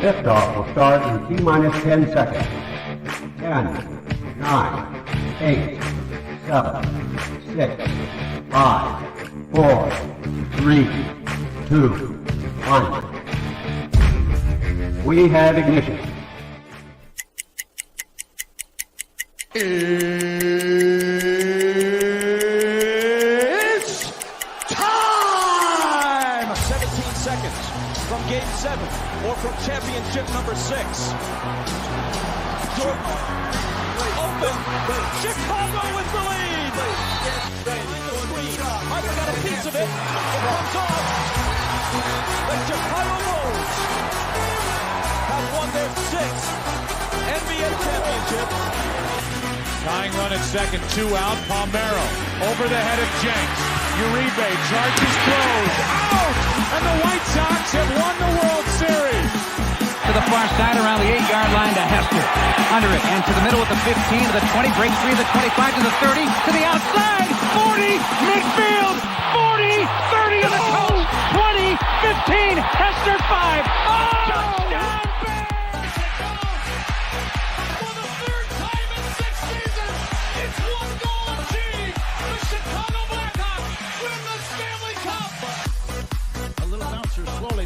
Liftoff will start in T-minus 10 seconds. 10, 9, 8, 7, 6, 5, 4, 3, 2, 1. We have ignition. It's time! 17 seconds from Game 7 or from championship number 6. Jordan open. Chicago with the lead. I've got a piece of it. It comes off. The Chicago Bulls have won their 6th NBA championship. Tying run at second, 2 out. Palmero over the head of Jenks. Uribe charges, throws, out! And the White Sox have won the World Series. To the far side around the 8-yard line to Hester. Under it and to the middle with the 15 to the 20, break 3 to the 25 to the 30 to the outside. 40, midfield, 40, 30 to the coast, 20, 15, Hester 5. Oh! Touchdown!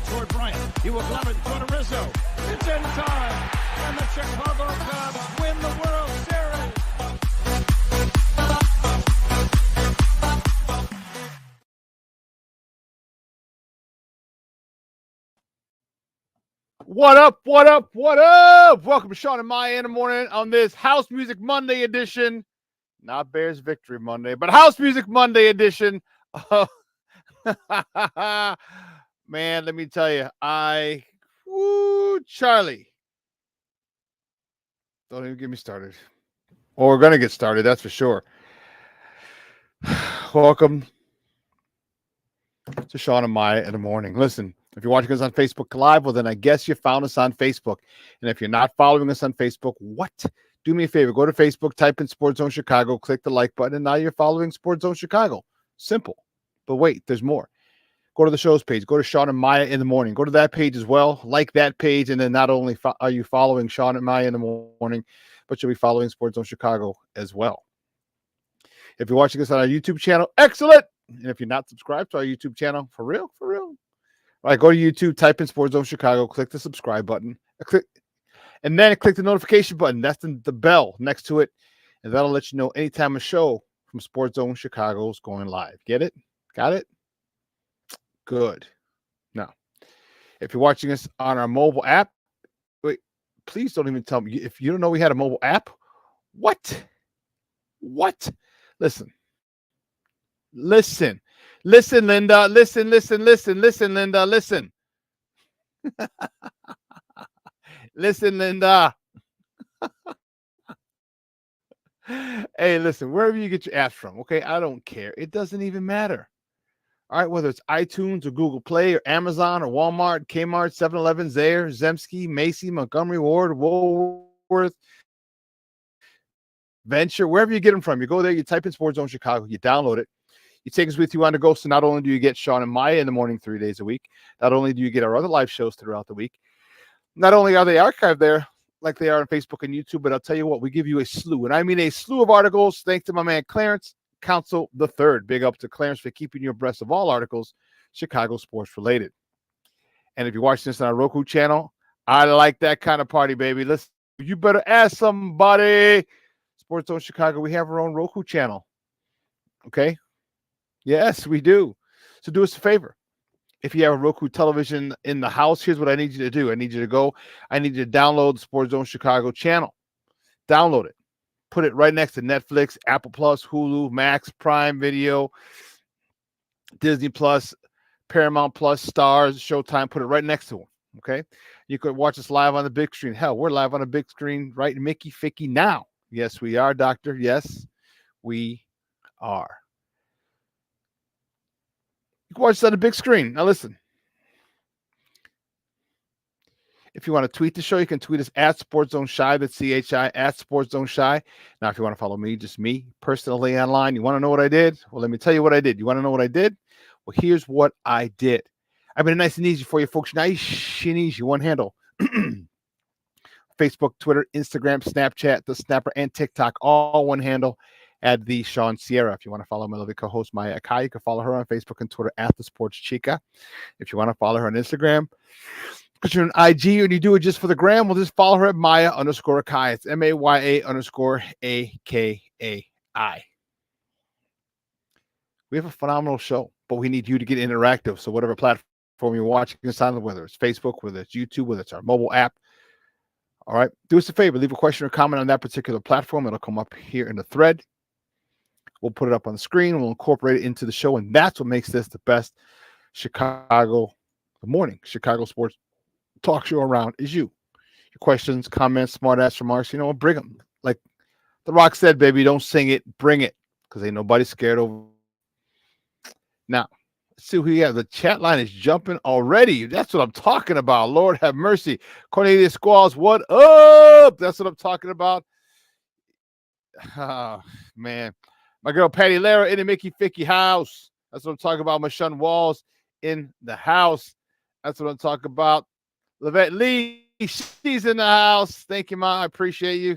Toward Bryant. He will glove it toward Rizzo. It's in time. And the Chicago Cubs win the World Series. What up? What up? What up? Welcome to Shawn and Maya in the morning on this House Music Monday edition. Not Bears Victory Monday, but House Music Monday edition. Man, let me tell you, Charlie. Don't even get me started. Well, we're going to get started, that's for sure. Welcome to Shawn and Maya in the morning. Listen, if you're watching us on Facebook Live, well, then I guess you found us on Facebook. And if you're not following us on Facebook, what? Do me a favor. Go to Facebook, type in Sports Zone Chicago, click the like button, and now you're following Sports Zone Chicago. Simple. But wait, there's more. Go to the show's page. Go to Shawn and Maya in the morning. Go to that page as well. Like that page, and then not only are you following Shawn and Maya in the morning, but you'll be following Sports Zone Chicago as well. If you're watching us on our YouTube channel, excellent. And if you're not subscribed to our YouTube channel, for real. All right, go to YouTube, type in Sports Zone Chicago, click the subscribe button, and then click the notification button. That's the bell next to it, and that'll let you know anytime a show from Sports Zone Chicago is going live. Get it? Got it? Good. Now, if you're watching us on our mobile app, wait, please don't even tell me. If you don't know we had a mobile app, what? Listen, Linda. Listen, Linda. Listen. Listen, Linda. Hey, listen, wherever you get your apps from, okay? I don't care. It doesn't even matter. All right, whether it's iTunes or Google Play or Amazon or Walmart, Kmart, 7-Eleven, Zayre, Zemsky, Macy, Montgomery Ward, Woolworth, Venture, wherever you get them from, you go there, you type in Sports Zone Chicago, you download it. You take us with you on the go, so not only do you get Shawn and Maya in the morning 3 days a week, not only do you get our other live shows throughout the week, not only are they archived there like they are on Facebook and YouTube, but I'll tell you what, we give you a slew, and I mean a slew of articles, thanks to my man Clarence Council the Third. Big up to Clarence for keeping you abreast of all articles Chicago sports related. And if you're watching this on our Roku channel, I like that kind of party, baby. Listen, you better ask somebody. Sports Zone Chicago, we have our own Roku channel. Okay? Yes, we do. So do us a favor. If you have a Roku television in the house, here's what I need you to do. I need you to download the Sports Zone Chicago channel. Download it. Put it right next to Netflix, Apple Plus, Hulu, Max, Prime Video, Disney Plus, Paramount Plus, Stars, Showtime. Put it right next to them, okay? You could watch us live on the big screen. Hell, we're live on a big screen right Mickey Ficky now. Yes, we are, Doctor. Yes, we are. You can watch us on the big screen. Now, listen. If you want to tweet the show, you can tweet us at SportsZoneShy. That's CHI at SportsZoneShy. Now, if you want to follow me, just me personally online, you want to know what I did? Well, let me tell you what I did. You want to know what I did? Well, here's what I did. I made it nice and easy for you folks. Nice and easy. One handle. Facebook, Twitter, Instagram, Snapchat, the Snapper, and TikTok, all one handle at the Shawn Sierra. If you want to follow my lovely co-host Maya Akai, you can follow her on Facebook and Twitter at the Sports Chica. If you want to follow her on Instagram, because you're on IG and you do it just for the gram, we'll just follow her at Maya_Akai. It's MAYA_AKAI. We have a phenomenal show, but we need you to get interactive. So whatever platform you're watching us on, whether it's Facebook, whether it's YouTube, whether it's our mobile app, all right, do us a favor, leave a question or comment on that particular platform. It'll come up here in the thread. We'll put it up on the screen. We'll incorporate it into the show, and that's what makes this the best Chicago sports talk show around is you. Your questions, comments, smart-ass remarks, bring them. Like The Rock said, baby, don't sing it, bring it, because ain't nobody scared over. Now, let's see who we have. The chat line is jumping already. That's what I'm talking about. Lord have mercy. Cornelius Squalls, what up? That's what I'm talking about. Oh, man. My girl Patty Lara in the Mickey Ficky house. That's what I'm talking about. Michonne Walls in the house. That's what I'm talking about. Lavette Lee, she's in the house. Thank you, Ma. I appreciate you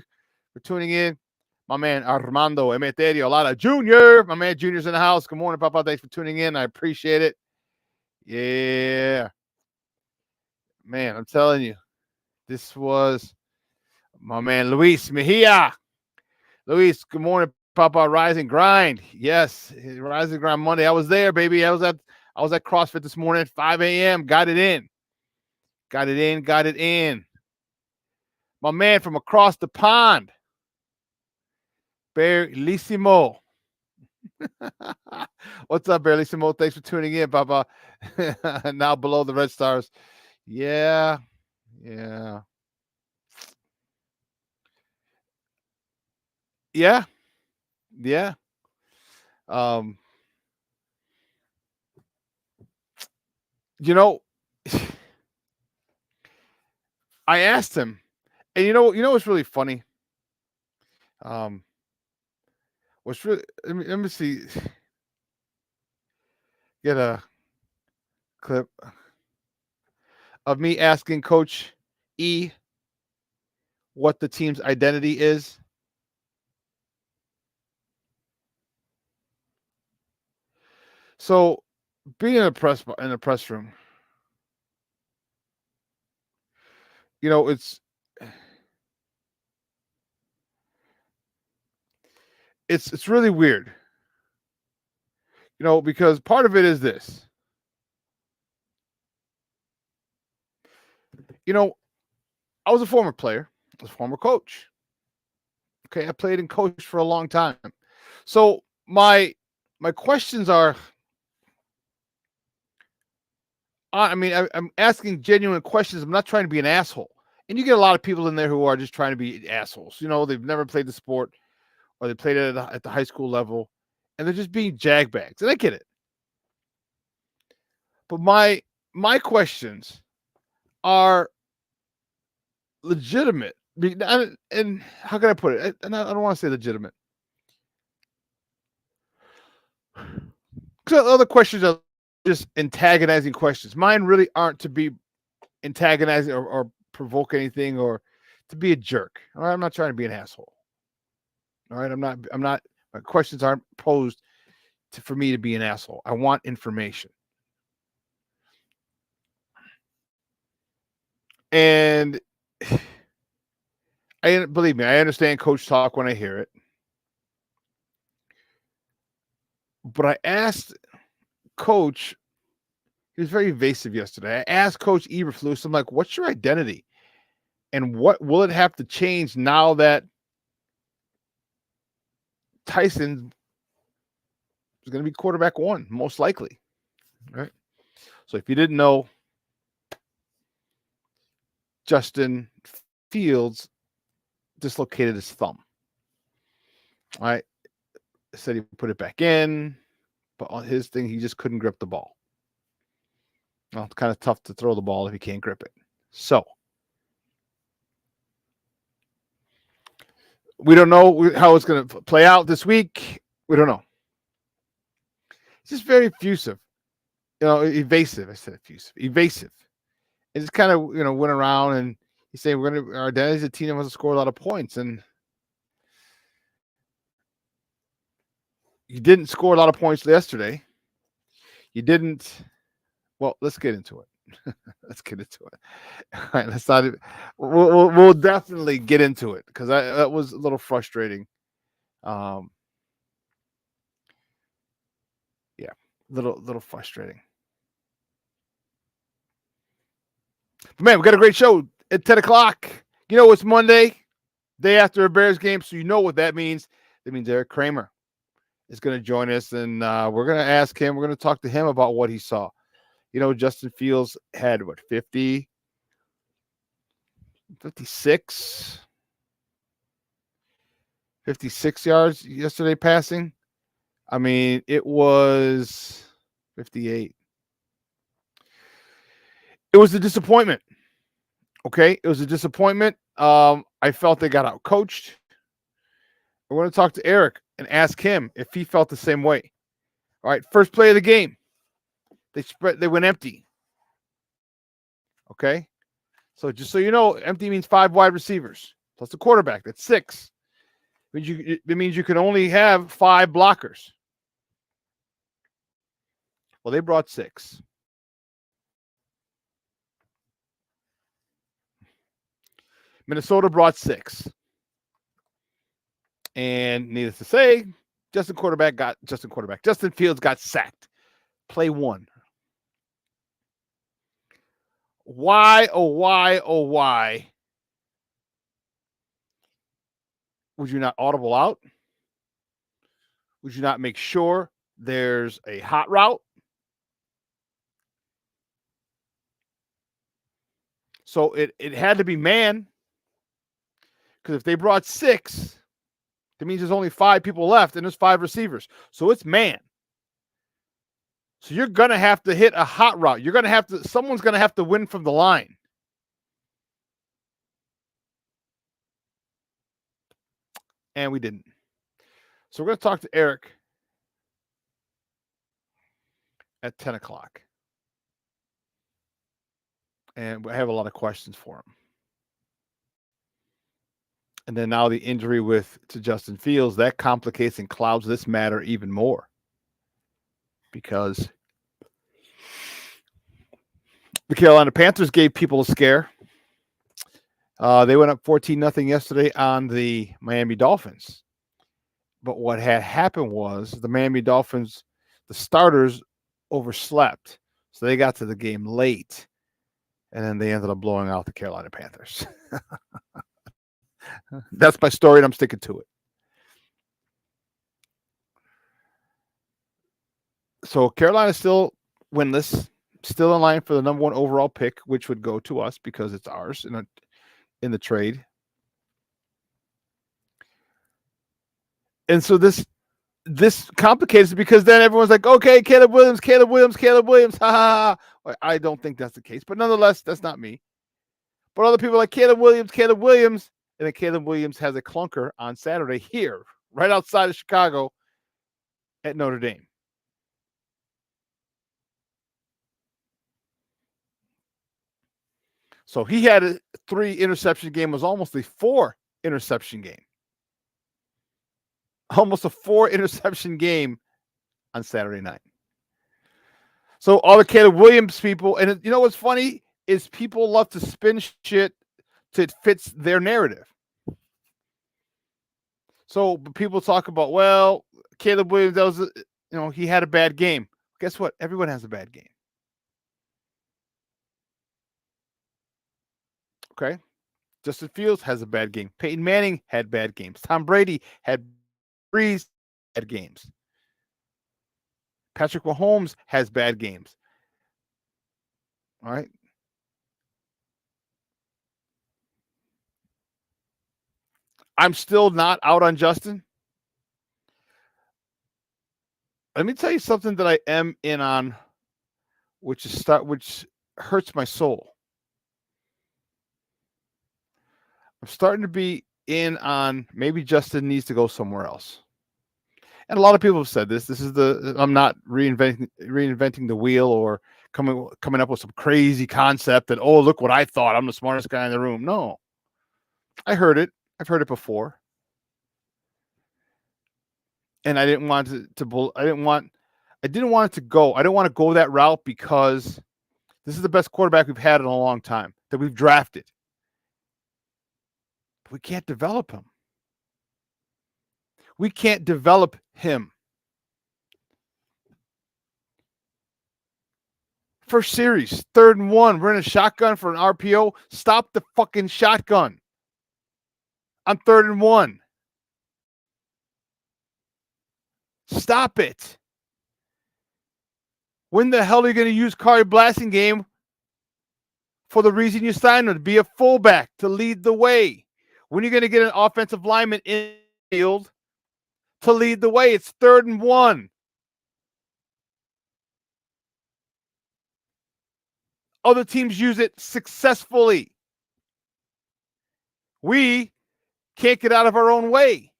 for tuning in. My man Armando Emeterio Lada Jr. My man Junior's in the house. Good morning, Papa. Thanks for tuning in. I appreciate it. Yeah. Man, I'm telling you, this was my man Luis Mejia. Luis, good morning, Papa. Rise and Grind. Yes, Rise and Grind Monday. I was there, baby. I was at CrossFit this morning at 5 a.m. Got it in. Got it in. My man from across the pond, Berlissimo. What's up, Berlissimo? Thanks for tuning in, Papa. Now below the Red Stars. Yeah. I asked him, and you know what's really funny? What's really let me see. Get a clip of me asking Coach E what the team's identity is. So, being in a press room, it's really weird. Because part of it is this. I was a former player. I was a former coach. Okay, I played and coached for a long time. So my questions are, I'm asking genuine questions. I'm not trying to be an asshole. And you get a lot of people in there who are just trying to be assholes. They've never played the sport, or they played it at the high school level, and they're just being jagbags. And I get it. But my questions are legitimate. And how can I put it? And I don't want to say legitimate. Because other questions are just antagonizing questions. Mine really aren't to be antagonizing or provoke anything or to be a jerk. All right, I'm not trying to be an asshole. All right, I'm not. My questions aren't posed for me to be an asshole. I want information. And believe me, I understand coach talk when I hear it. But I asked Coach, he was very evasive yesterday. I asked Coach Eberflus, I'm like, what's your identity? And what will it have to change now that Tyson is going to be quarterback one, most likely? Right? So if you didn't know, Justin Fields dislocated his thumb. All right. Said he put it back in, but on his thing, he just couldn't grip the ball. Well, it's kind of tough to throw the ball if you can't grip it. So we don't know how it's going to play out this week. We don't know. It's just very effusive, evasive. I said effusive, evasive. It just kind of, went around and He's saying our identity as a team wants to score a lot of points, and you didn't score a lot of points yesterday. You didn't. Well, let's get into it. Let's get into it. All right, let's not. We'll definitely get into it because that was a little frustrating. Yeah, little frustrating. But man, we got a great show at 10:00. You know, it's Monday, day after a Bears game, so you know what that means. That means Eric Kramer is going to join us, and we're going to ask him. We're going to talk to him about what he saw. You know, Justin Fields had, 56 yards yesterday passing. I mean, it was 58. It was a disappointment. Okay, it was a disappointment. I felt they got out coached. We're going to talk to Eric and ask him if he felt the same way. All right, first play of the game. They went empty. Okay? So just so you know, empty means 5 wide receivers plus the quarterback. That's 6. It means you can only have 5 blockers. Well, they brought 6. Minnesota brought 6. And needless to say, Justin Fields got sacked. Play 1. Why, oh, why would you not audible out? Would you not make sure there's a hot route? So it had to be man. Because if they brought 6, that means there's only 5 people left and there's 5 receivers. So it's man. So you're going to have to hit a hot route. Someone's going to have to win from the line. And we didn't. So we're going to talk to Eric at 10:00. And I have a lot of questions for him. And then now the injury to Justin Fields, that complicates and clouds this matter even more. Because the Carolina Panthers gave people a scare. They went up 14-0 yesterday on the Miami Dolphins. But what had happened was the Miami Dolphins, the starters overslept. So they got to the game late. And then they ended up blowing out the Carolina Panthers. That's my story, and I'm sticking to it. So Carolina's still winless, still in line for the number 1 overall pick, which would go to us because it's ours in the trade. And so this complicates it because then everyone's like, okay, Caleb Williams. Ha ha ha. I don't think that's the case, but nonetheless, that's not me. But other people are like Caleb Williams. And then Caleb Williams has a clunker on Saturday here, right outside of Chicago at Notre Dame. So he had a 3-interception game. It was almost a 4-interception game. Almost a 4-interception game on Saturday night. So all the Caleb Williams people, and you know what's funny is people love to spin shit to fits their narrative. So people talk about, well, Caleb Williams, he had a bad game. Guess what? Everyone has a bad game. Okay? Justin Fields has a bad game. Peyton Manning had bad games. Tom Brady had bad games. Patrick Mahomes has bad games. All right? I'm still not out on Justin. Let me tell you something that I am in on, which hurts my soul. I'm starting to be in on maybe Justin needs to go somewhere else. And a lot of people have said this. I'm not reinventing the wheel or coming up with some crazy concept that, oh, look what I thought. I'm the smartest guy in the room. No, I heard it. I've heard it before. And I didn't want I didn't want it to go. I didn't want to go that route because this is the best quarterback we've had in a long time that we've drafted. But we can't develop him. We can't develop him. First series, 3rd and 1. We're in a shotgun for an RPO. Stop the fucking shotgun on 3rd and 1. Stop it. When the hell are you going to use Kari Blasingame for the reason you signed him, to be a fullback, to lead the way? When are you going to get an offensive lineman in the field to lead the way? It's 3rd and 1. Other teams use it successfully. We can't get out of our own way.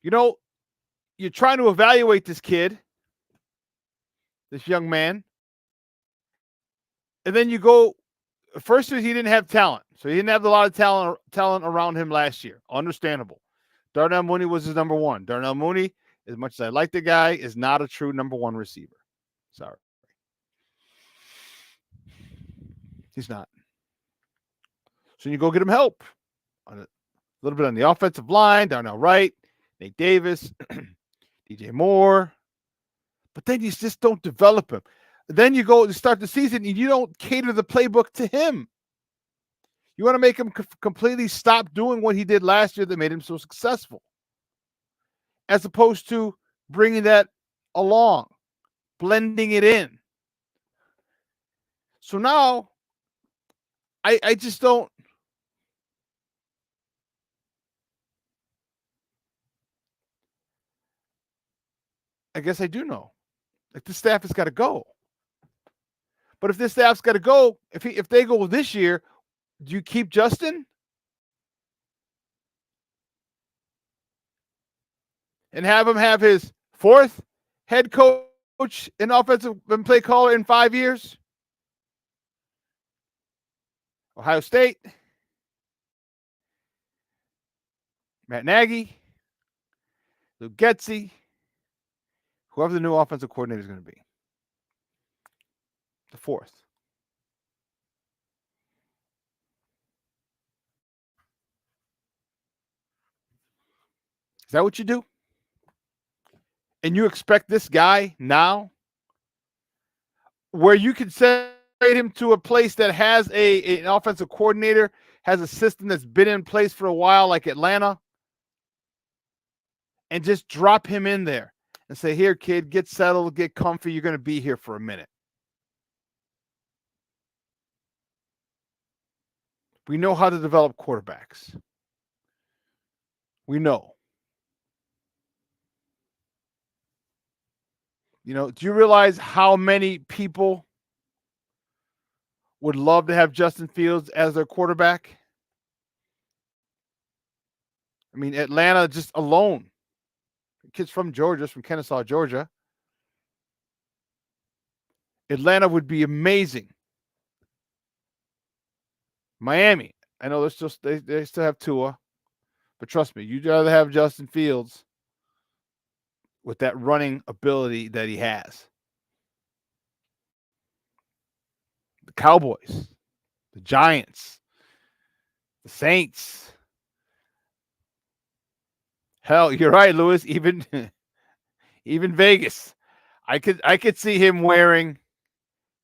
You know, you're trying to evaluate this kid, this young man, and then you go, first he didn't have talent. So he didn't have a lot of talent around him last year. Understandable. Darnell Mooney was his number 1. Darnell Mooney, as much as I like the guy, is not a true number 1 receiver. Sorry. He's not. So you go get him help. A little bit on the offensive line, Darnell Wright, Nate Davis, DJ Moore. But then you just don't develop him. Then you go to start the season and you don't cater the playbook to him. You want to make him completely stop doing what he did last year that made him so successful, as opposed to bringing that along, blending it in. So now I just don't. I guess I do know. Like, the staff has got to go. But if this staff's got to go, if they go this year, do you keep Justin and have him have his 4th head coach and offensive and play caller in 5 years? Ohio State, Matt Nagy, Luke Getsy, whoever the new offensive coordinator is going to be. The 4th. Is that what you do? And you expect this guy now, where you can send him to a place that has an offensive coordinator, has a system that's been in place for a while, like Atlanta, and just drop him in there and say, here, kid, get settled, get comfy. You're going to be here for a minute. We know how to develop quarterbacks. We know. You know, do you realize how many people would love to have Justin Fields as their quarterback? I mean, Atlanta just alone. Kids from Georgia, from Kennesaw, Georgia. Atlanta would be amazing. Miami, I know they still have Tua, but trust me, you'd rather have Justin Fields with that running ability that he has. The Cowboys, the Giants, the Saints. Hell, you're right, Lewis. Even Vegas. I could see him wearing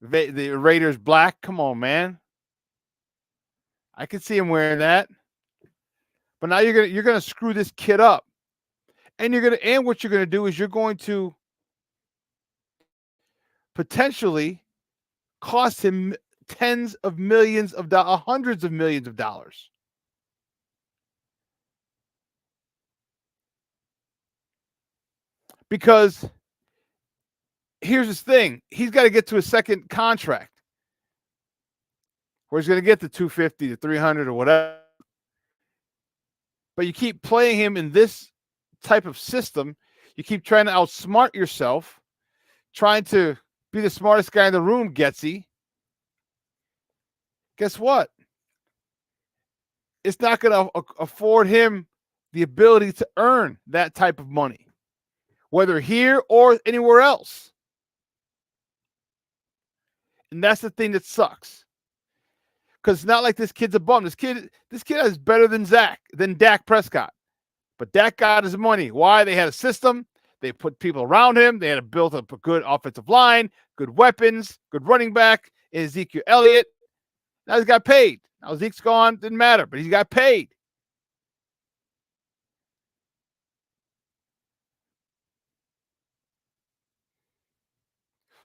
the Raiders black. Come on, man. I could see him wearing that. But now you're gonna screw this kid up. And what you're gonna do is you're going to potentially cost him tens of millions of dollars, hundreds of millions of dollars. Because here's his thing. He's got to get to a second contract where he's going to get the 250 to 300 or whatever. But you keep playing him in this type of system. You keep trying to outsmart yourself, trying to be the smartest guy in the room, Getsy. Guess what? It's not going to afford him the ability to earn that type of money, whether here or anywhere else. And that's the thing that sucks. Because it's not like this kid's a bum. This kid is better than Dak Prescott. But Dak got his money. Why? They had a system. They put people around him. They had built up a good offensive line, good weapons, good running back, Ezekiel Elliott. Now he's got paid. Now Zeke's gone. Didn't matter, but he got paid.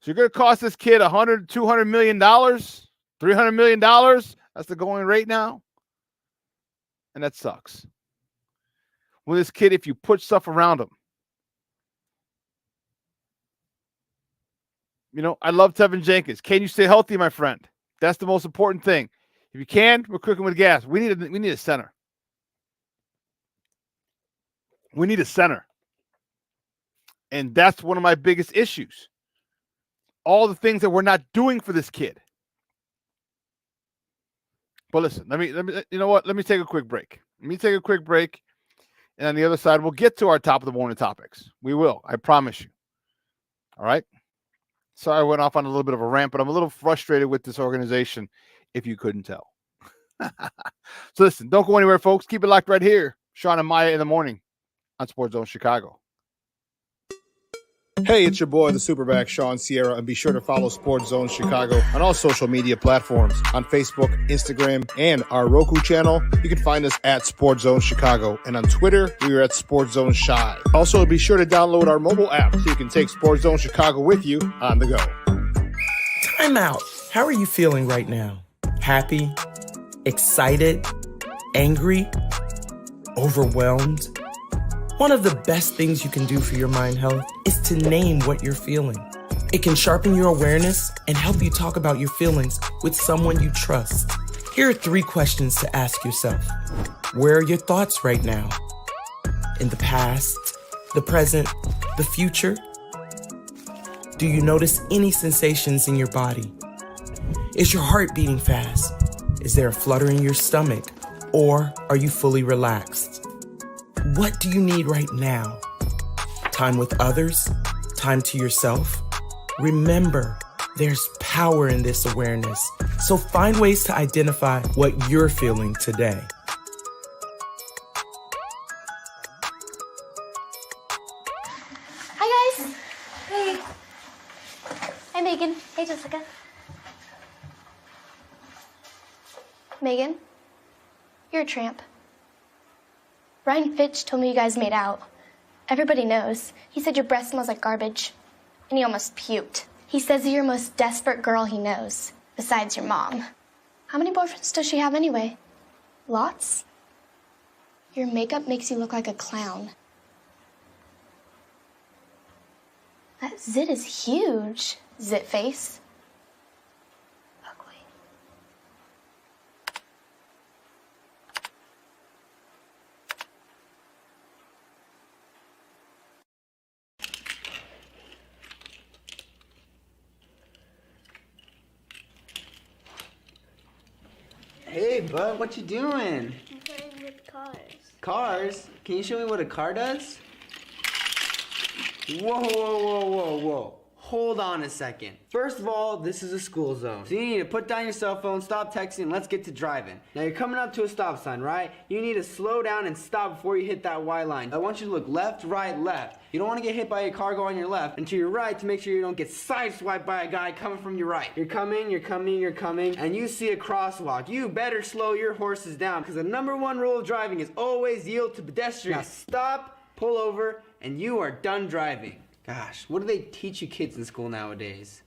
So you're going to cost this kid $100, $200 million, $300 million. That's the going rate now. And that sucks. With this kid, if you put stuff around him. You know, I love Tevin Jenkins. Can you stay healthy, my friend? That's the most important thing. If you can, we're cooking with gas. We need a center. We need a center. And that's one of my biggest issues. All the things that we're not doing for this kid. But listen, let me you know what? Let me take a quick break. And on the other side, we'll get to our top of the morning topics. We will. I promise you. All right? Sorry I went off on a little bit of a rant, but I'm a little frustrated with this organization, if you couldn't tell. So listen, don't go anywhere, folks. Keep it locked right here. Shawn and Maya in the morning on Sports Zone Chicago. Hey, it's your boy, the SuperBack, Shawn Sierra, and be sure to follow Sports Zone Chicago on all social media platforms, on Facebook, Instagram, and our Roku channel. You can find us at Sports Zone Chicago, and on Twitter, we are at Sports Zone Shy. Also, be sure to download our mobile app so you can take Sports Zone Chicago with you on the go. Time out. How are you feeling right now? Happy? Excited? Angry? Overwhelmed? One of the best things you can do for your mind health is to name what you're feeling. It can sharpen your awareness and help you talk about your feelings with someone you trust. Here are 3 questions to ask yourself. Where are your thoughts right now? In the past, the present, the future? Do you notice any sensations in your body? Is your heart beating fast? Is there a flutter in your stomach? Or are you fully relaxed? What do you need right now? Time with others? Time to yourself? Remember, there's power in this awareness. So find ways to identify what you're feeling today. Hi, guys. Hey. Hi, Megan. Hey, Jessica. Megan, you're a tramp. Ryan Fitch told me you guys made out. Everybody knows. He said your breath smells like garbage. And he almost puked. He says you're the most desperate girl he knows, besides your mom. How many boyfriends does she have anyway? Lots? Your makeup makes you look like a clown. That zit is huge, zit face. Ugly. Hey, bud, what you doing? I'm playing with cars. Cars? Can you show me what a car does? Whoa, whoa, whoa, whoa, whoa. Hold on a second. First of all, this is a school zone. So you need to put down your cell phone, stop texting, and let's get to driving. Now you're coming up to a stop sign, right? You need to slow down and stop before you hit that Y line. I want you to look left, right, left. You don't want to get hit by a car going on your left, and to your right to make sure you don't get sideswiped by a guy coming from your right. You're coming, and you see a crosswalk. You better slow your horses down, because the #1 rule of driving is always yield to pedestrians. Now stop, pull over, and you are done driving. Gosh, what do they teach you kids in school nowadays?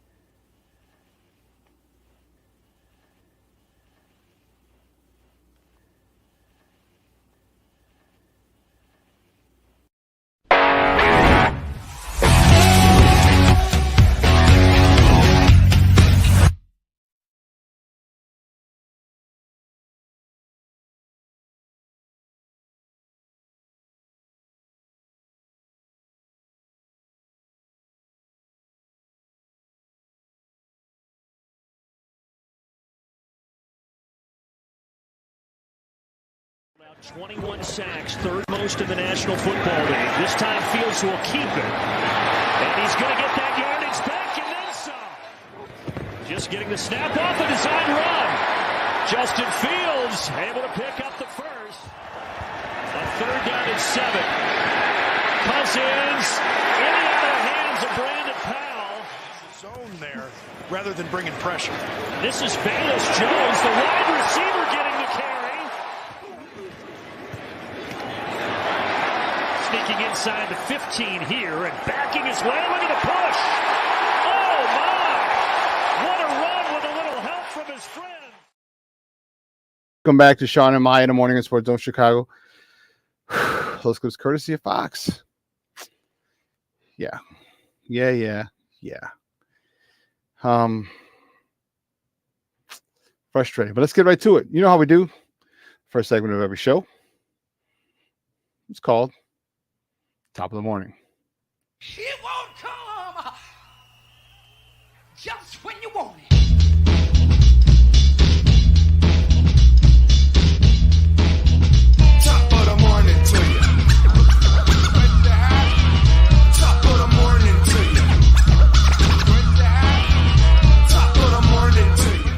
21 sacks, third most in the National Football League. This time Fields will keep it. And he's going to get that yardage back and then some. Just getting the snap off a design run. Justin Fields able to pick up the first. A third down and 7. Cousins in and out of the hands of Brandon Powell. Zone there rather than bringing pressure. This is Bayless Jones, the wide receiver, getting the carry. Sneaking inside the 15 here and backing his way. Look at the push. Oh, my. What a run with a little help from his friend. Welcome back to Shawn and Maya in the morning in Sports Zone Chicago. Those clips courtesy of Fox. Yeah. Frustrating, but let's get right to it. You know how we do. First segment of every show. It's called Top of the Morning. It won't come just when you want it. Top of the morning to you. Top of the morning to you. Top of the morning to you.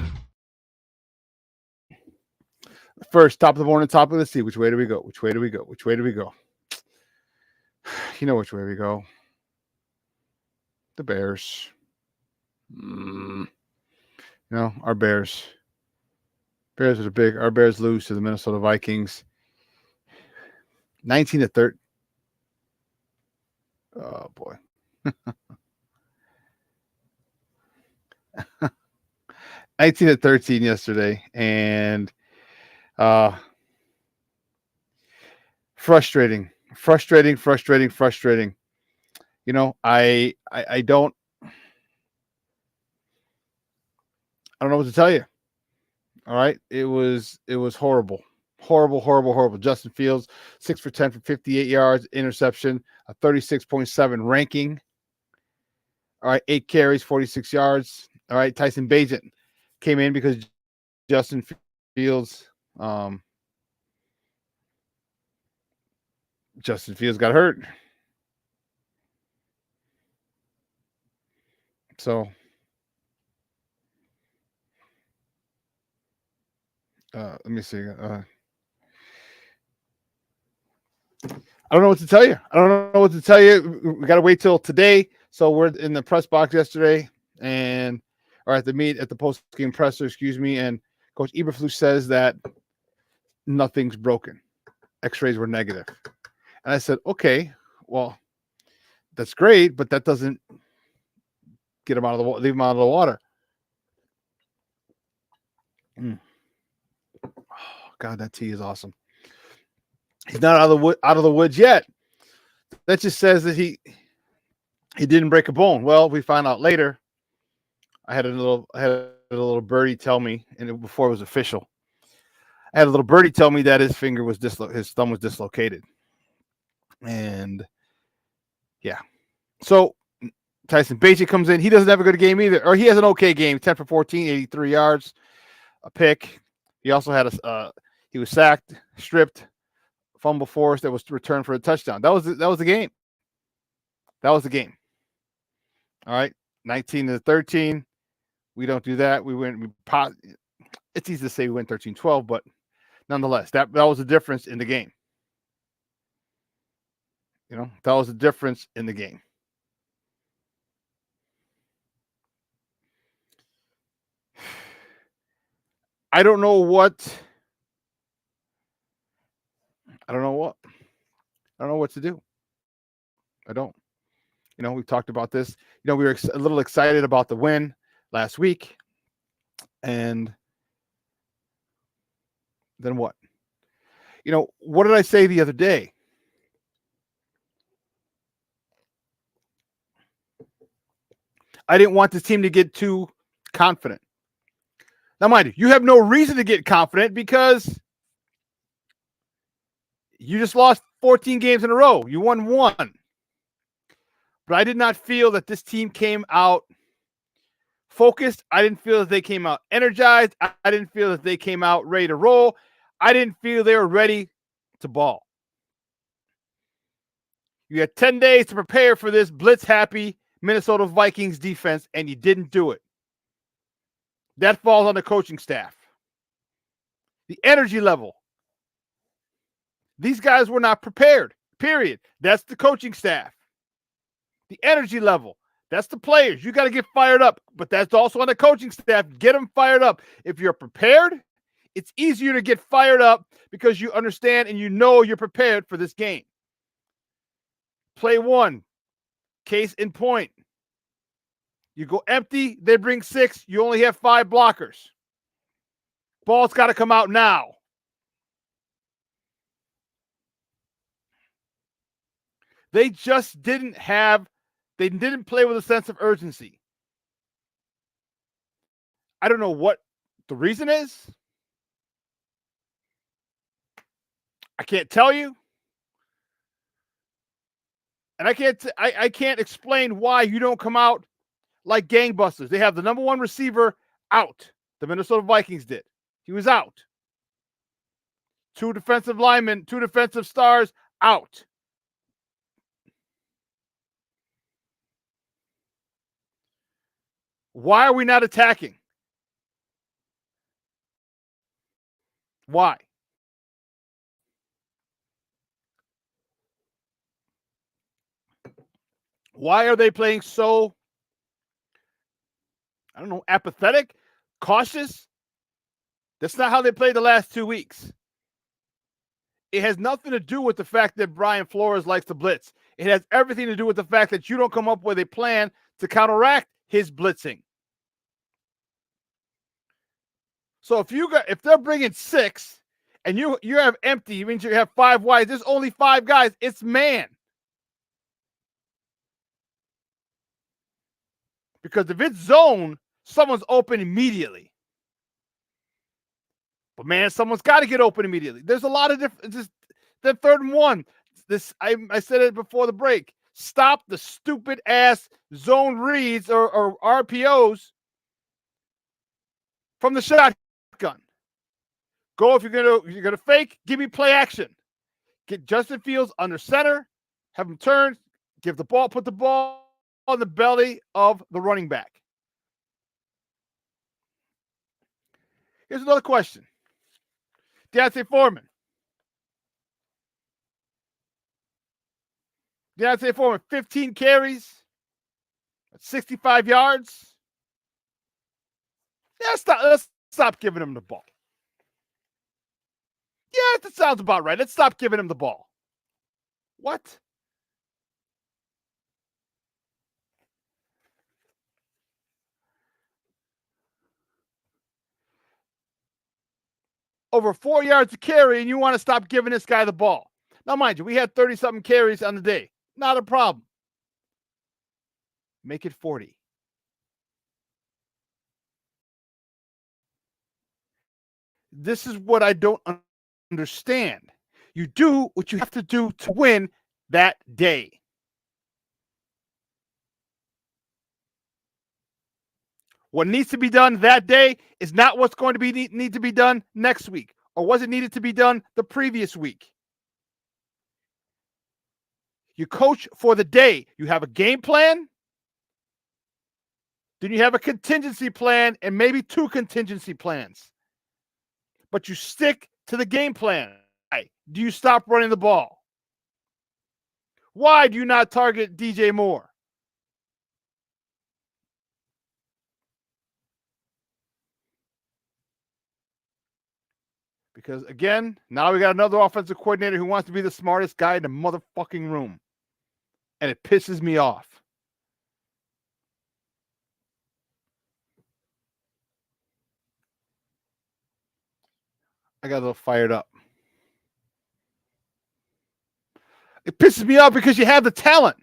First, top of the morning, top of the sea. Which way do we go? Which way do we go? Which way do we go? You know which way we go. The Bears. You know, our Bears. Bears are big. Our Bears lose to the Minnesota Vikings. 19-13. Oh, boy. 19-13 yesterday. And frustrating. You know, I don't know what to tell you. All right. It was horrible. Horrible. Justin Fields, 6 for 10 for 58 yards, interception, a 36.7 ranking. All right. 8 carries, 46 yards. All right. Tyson Bagent came in because Justin Fields got hurt. So let me see. I don't know what to tell you. We got to wait till today. So we're in the press box yesterday or at the post-game presser, and Coach Eberflus says that nothing's broken. X-rays were negative. And I said, okay, well, that's great, but that doesn't leave him out of the water. Oh, God, that tea is awesome. He's not out of the woods yet. That just says that he didn't break a bone. Well, we found out later. I had a little birdie tell me, and before it was official, I had a little birdie tell me that his thumb was dislocated. And yeah, so Tyson Bagent comes in. He doesn't have a good game either, or he has an okay game. 10 for 14, 83 yards, a pick. He also had he was sacked, stripped, fumble forced that was returned for a touchdown. That was the game. That was the game. All right, 19-13. We don't do that. It's easy to say we went 13-12, but nonetheless, that was the difference in the game. You know, that was the difference in the game. I don't know what to do. I don't. You know, we've talked about this. You know, we were a little excited about the win last week. And then what? You know, what did I say the other day? I didn't want this team to get too confident. Now, mind you have no reason to get confident because you just lost 14 games in a row. You won 1. But I did not feel that this team came out focused. I didn't feel that they came out energized. I didn't feel that they came out ready to roll. I didn't feel they were ready to ball. You had 10 days to prepare for this blitz-happy Minnesota Vikings defense, and you didn't do it. That falls on the coaching staff. The energy level. These guys were not prepared, period. That's the coaching staff. The energy level. That's the players. You got to get fired up, but that's also on the coaching staff. Get them fired up. If you're prepared, it's easier to get fired up because you understand and you know you're prepared for this game. Play one, case in point. You go empty, they bring 6, you only have 5 blockers. Ball's got to come out now. They just didn't play with a sense of urgency. I don't know what the reason is. I can't tell you. And I can't explain why you don't come out like gangbusters. They have the number 1 receiver out. The Minnesota Vikings did. He was out. 2 defensive linemen, 2 defensive stars out. Why are we not attacking? Why? Why are they playing so, I don't know, apathetic, cautious? That's not how they played the last 2 weeks. It has nothing to do with the fact that Brian Flores likes to blitz. It has everything to do with the fact that you don't come up with a plan to counteract his blitzing. So if they're bringing 6 and you have empty, it means you have 5 wide. There's only 5 guys. It's man. Because if it's zone, someone's open immediately. But man, someone's got to get open immediately. There's a lot of different. The 3rd and 1. I said it before the break. Stop the stupid ass zone reads or RPOs from the shotgun. Go if you're gonna fake. Give me play action. Get Justin Fields under center. Have him turn. Put the ball on the belly of the running back. Here's another question. D'Onta Foreman. 15 carries, 65 yards. Yeah, let's stop giving him the ball. Yeah, that sounds about right. Let's stop giving him the ball. What? Over 4 yards to carry, and you want to stop giving this guy the ball. Now, mind you, we had 30-something carries on the day. Not a problem. Make it 40. This is what I don't understand. You do what you have to do to win that day. What needs to be done that day is not what's going to need to be done next week, or was it needed to be done the previous week. You coach for the day. You have a game plan, then you have a contingency plan, and maybe 2 contingency plans. But you stick to the game plan. Why do you stop running the ball? Why do you not target DJ Moore? Because, again, now we got another offensive coordinator who wants to be the smartest guy in the motherfucking room. And it pisses me off. I got a little fired up. It pisses me off because you have the talent.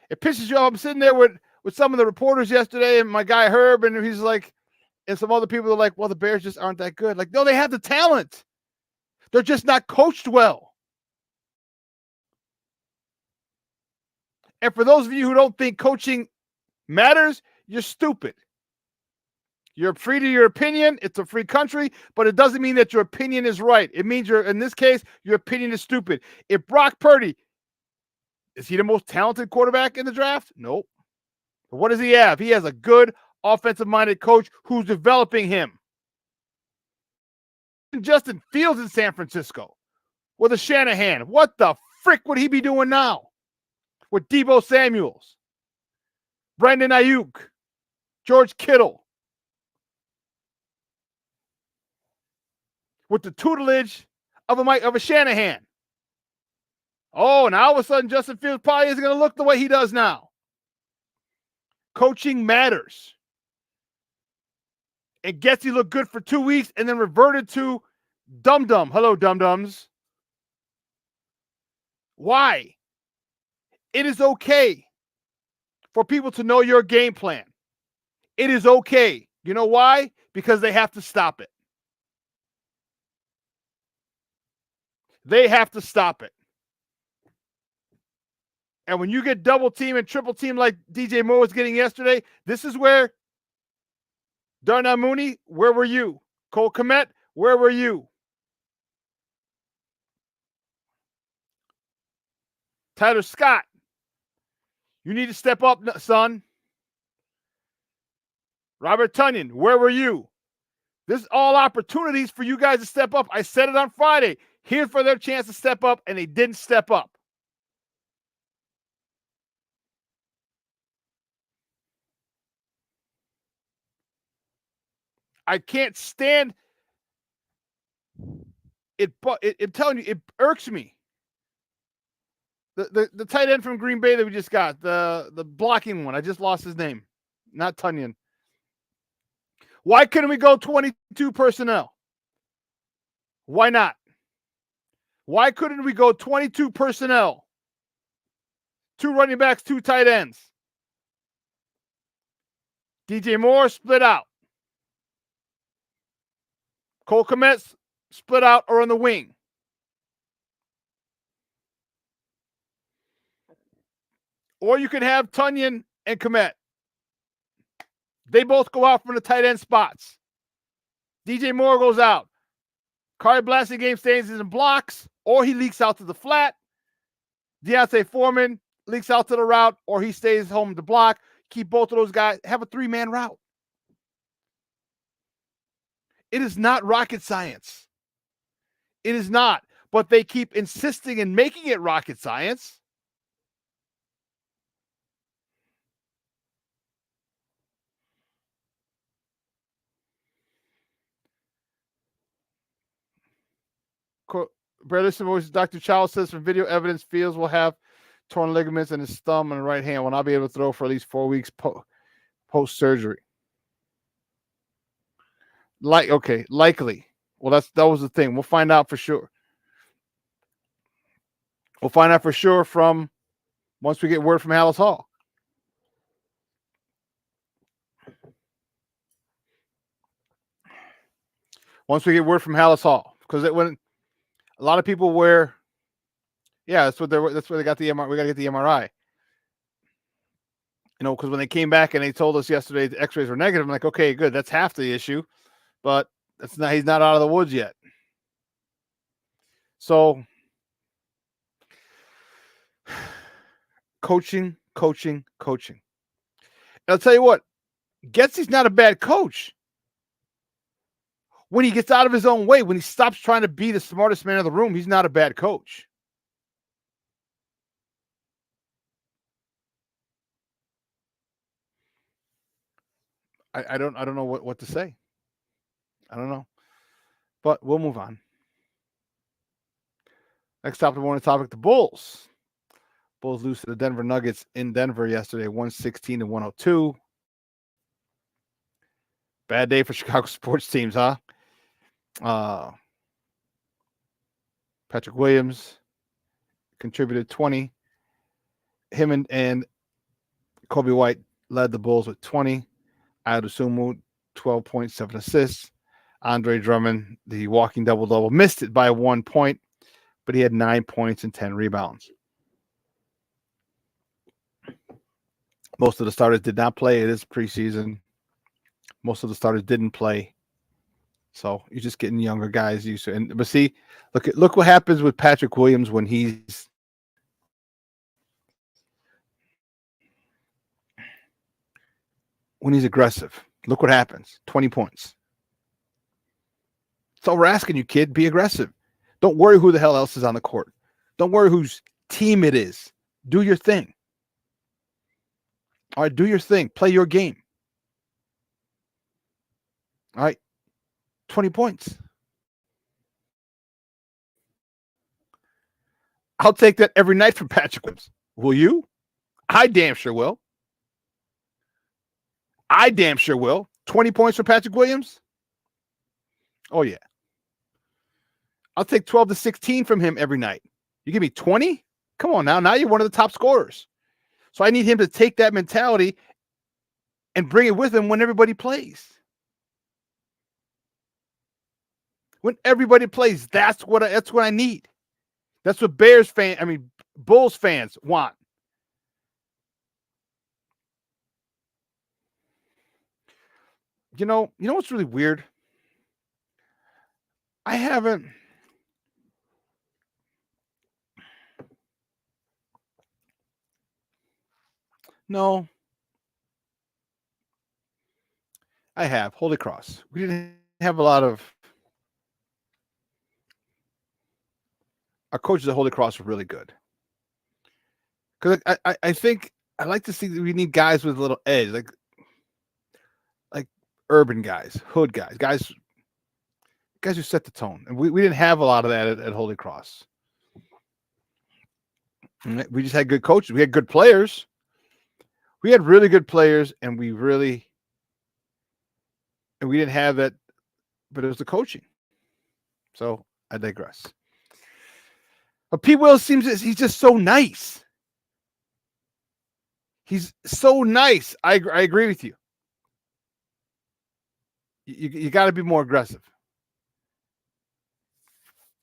It pisses you off. I'm sitting there with some of the reporters yesterday, and my guy Herb, and he's like, and some other people are like, well, the Bears just aren't that good. Like, no, they have the talent. They're just not coached well. And for those of you who don't think coaching matters, you're stupid. You're free to your opinion. It's a free country, but it doesn't mean that your opinion is right. It means in this case, your opinion is stupid. If Brock Purdy, is he the most talented quarterback in the draft? Nope. But what does he have? He has a good offensive-minded coach who's developing him. Justin Fields in San Francisco with a Shanahan. What the frick would he be doing now? With Deebo Samuels, Brandon Ayuk, George Kittle. With the tutelage of a Shanahan. Oh, now all of a sudden Justin Fields probably isn't going to look the way he does now. Coaching matters. It gets you look good for 2 weeks and then reverted to dum-dum. Hello, dum-dums. Why? It is okay for people to know your game plan. It is okay. You know why? Because they have to stop it. They have to stop it. And when you get double team and triple team like DJ Moore was getting yesterday, this is where Darnell Mooney, where were you? Cole Kmet, where were you? Tyler Scott, you need to step up, son. Robert Tonyan, where were you? This is all opportunities for you guys to step up. I said it on Friday. Here's for their chance to step up, and they didn't step up. I can't stand it, but I'm telling you, it irks me. The tight end from Green Bay that we just got, the blocking one, I just lost his name. Not Tonyan. Why couldn't we go 22 personnel? Why not? Why couldn't we go 22 personnel? 2 running backs, 2 tight ends. DJ Moore split out. Cole Kmet split out or on the wing. Or you could have Tonyan and Kmet. They both go out from the tight end spots. DJ Moore goes out. Kari Blasingame stays in blocks, or he leaks out to the flat. Deontay Foreman leaks out to the route, or he stays home to block. Keep both of those guys. Have a 3-man route. It is not rocket science. It is not. But they keep insisting and making it rocket science. Dr. Chow says from video evidence, Fields will have torn ligaments in his thumb and right hand. Will not be able to throw for at least 4 weeks post-surgery. Likely. Well, that was the thing. We'll find out for sure. We'll find out for sure from once we get word from Hallis Hall. Once we get word from Hallis Hall, because when a lot of people that's where they got the MRI. We got to get the MRI. You know, because when they came back and they told us yesterday the X-rays were negative, I'm like, okay, good. That's half the issue, but he's not out of the woods yet. So, coaching. And I'll tell you what, Getsy's not a bad coach. When he gets out of his own way, when he stops trying to be the smartest man in the room, he's not a bad coach. I don't know what to say. I don't know. But we'll move on. Next topic, the Bulls. Bulls lose to the Denver Nuggets in Denver yesterday, 116-102. Bad day for Chicago sports teams, huh? Patrick Williams contributed 20. Him and Kobe White led the Bulls with 20. Adosumu, 12.7 assists. Andre Drummond, the walking double-double, missed it by 1 point, but he had 9 points and 10 rebounds. Most of the starters did not play. It is preseason. Most of the starters didn't play. So you're just getting younger guys used to it. But see, look what happens with Patrick Williams when he's aggressive. Look what happens. 20 points. That's all we're asking you, kid. Be aggressive. Don't worry who the hell else is on the court. Don't worry whose team it is. Do your thing. All right, do your thing. Play your game. All right, 20 points. I'll take that every night from Patrick Williams. Will you? I damn sure will. 20 points for Patrick Williams? Oh, yeah. I'll take 12 to 16 from him every night. You give me 20? Come on now. Now you're one of the top scorers. So I need him to take that mentality and bring it with him when everybody plays. When everybody plays, that's what I need. That's what Bulls fans want. You know what's really weird? I haven't. No. I have. Holy Cross. We didn't have a lot of. Our coaches at Holy Cross were really good. Because I think I like to see that we need guys with a little edge, like urban guys, hood guys who set the tone. And we didn't have a lot of that at Holy Cross. We just had good coaches. We had good players. We had really good players, and we didn't have that, but it was the coaching. So I digress. But Pete Wills he's just so nice. He's so nice. I agree with you. You got to be more aggressive.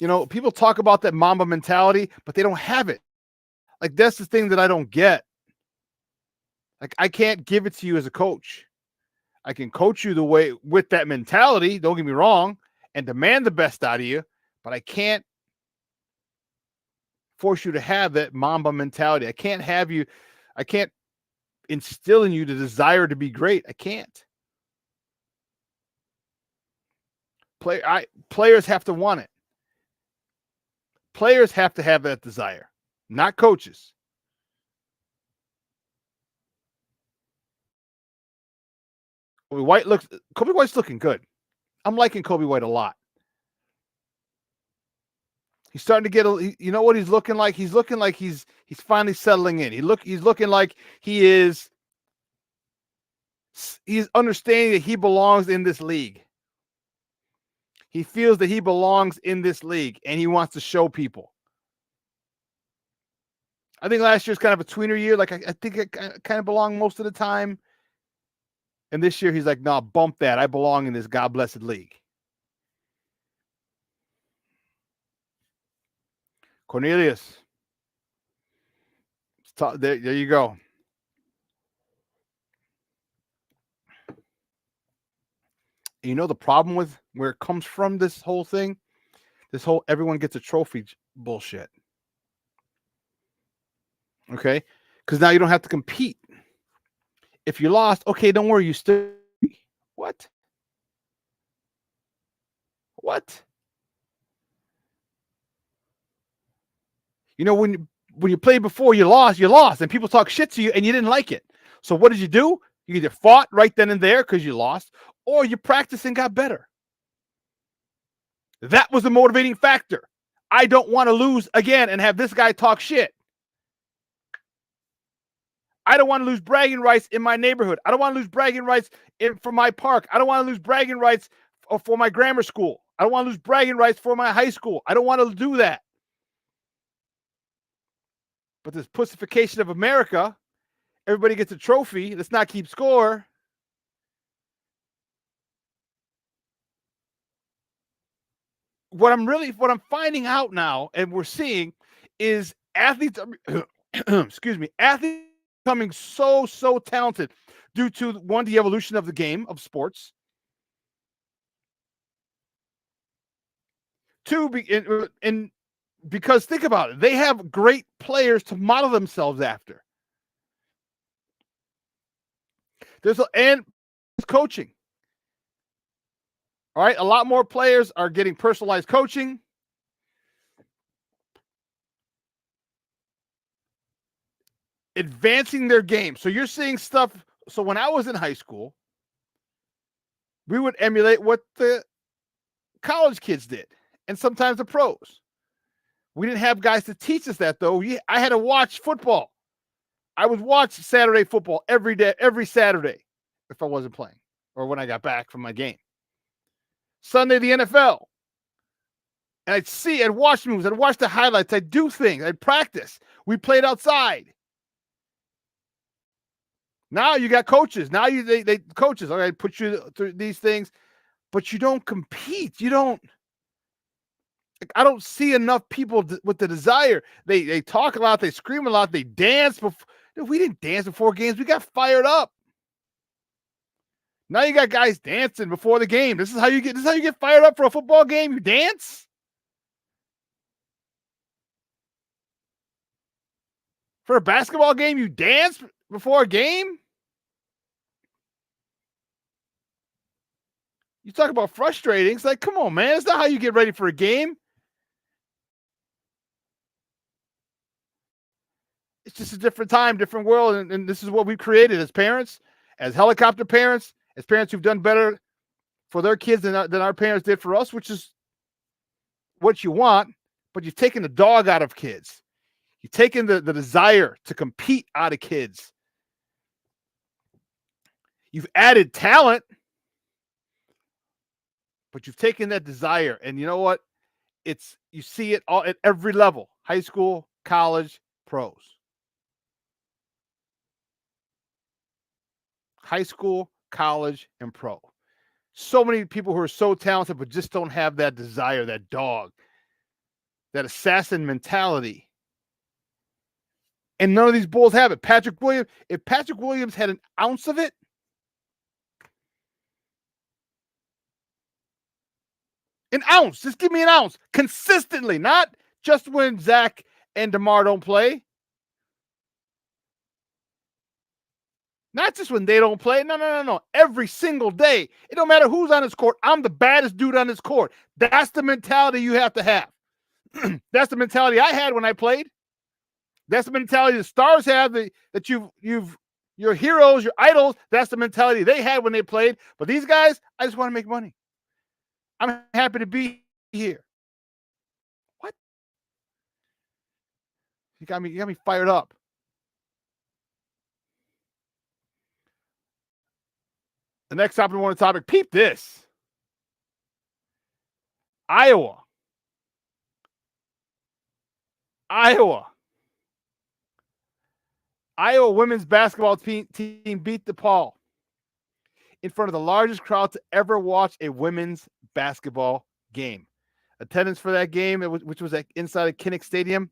People talk about that Mamba mentality, but they don't have it. Like, that's the thing that I don't get. Like, I can't give it to you as a coach. I can coach you the way with that mentality, don't get me wrong, and demand the best out of you, but I can't force you to have that Mamba mentality. I can't instill in you the desire to be great. I can't. Players have to want it. Players have to have that desire, not coaches. Kobe White's looking good. I'm liking Kobe White a lot. He's starting to get you know what he's looking like? He's looking like he's finally settling in. He's looking like he's understanding that he belongs in this league. He feels that he belongs in this league, and he wants to show people. I think last year's kind of a tweener year. Like, I think it kind of belonged most of the time. And this year he's like, nah, bump that. I belong in this God-blessed league. Cornelius. There you go. You know the problem with where it comes from, this whole thing? This whole everyone gets a trophy bullshit. Okay? Because now you don't have to compete. If you lost, okay, don't worry, you still. What? When you played before, you lost, and people talk shit to you, and you didn't like it. So what did you do? You either fought right then and there because you lost, or you practiced and got better. That was the motivating factor. I don't want to lose again and have this guy talk shit. I don't want to lose bragging rights in my neighborhood. I don't want to lose bragging rights for my park. I don't want to lose bragging rights for my grammar school. I don't want to lose bragging rights for my high school. I don't want to do that. But this pussification of America, everybody gets a trophy. Let's not keep score. What I'm finding out now, and we're seeing, is athletes, athletes becoming so talented due to, one, the evolution of the game of sports. Two, because think about it, they have great players to model themselves after. And coaching. All right, a lot more players are getting personalized coaching. Advancing their game. So you're seeing stuff. So when I was in high school, we would emulate what the college kids did, and sometimes the pros. We didn't have guys to teach us that, though. I had to watch football. I would watch Saturday football every day, every Saturday, if I wasn't playing or when I got back from my game. Sunday, the NFL. And I'd watch moves, I'd watch the highlights, I'd do things, I'd practice. We played outside. Now you got coaches. Now they coaches. All right, put you through these things, but you don't compete. I don't see enough people with the desire. They talk a lot, they scream a lot, they dance. We didn't dance before games. We got fired up. Now you got guys dancing before the game. This is how you get fired up for a football game. You dance. For a basketball game, you dance before a game. You talk about frustrating. It's like, come on, man. It's not how you get ready for a game. It's just a different time, different world. And this is what we've created as parents, as helicopter parents, as parents who've done better for their kids than our parents did for us, which is what you want. But you've taken the dog out of kids. You've taken the desire to compete out of kids. You've added talent, but you've taken that desire. And you know what? You see it all at every level: high school, college, pros. High school, college, and pro. So many people who are so talented, but just don't have that desire, that dog, that assassin mentality. And none of these bulls have it. If Patrick Williams had an ounce of it, just give me an ounce consistently, not just when Zach and DeMar don't play. Not just when they don't play. No. Every single day. It don't matter who's on his court. I'm the baddest dude on his court. That's the mentality you have to have. That's the mentality I had when I played. That's the mentality the stars have, that your heroes, your idols, that's the mentality they had when they played. But these guys, I just want to make money. I'm happy to be here. What? You got me fired up. The next topic, peep this. Iowa women's basketball team beat DePaul in front of the largest crowd to ever watch a women's basketball game. Attendance for that game, which was inside of Kinnick Stadium,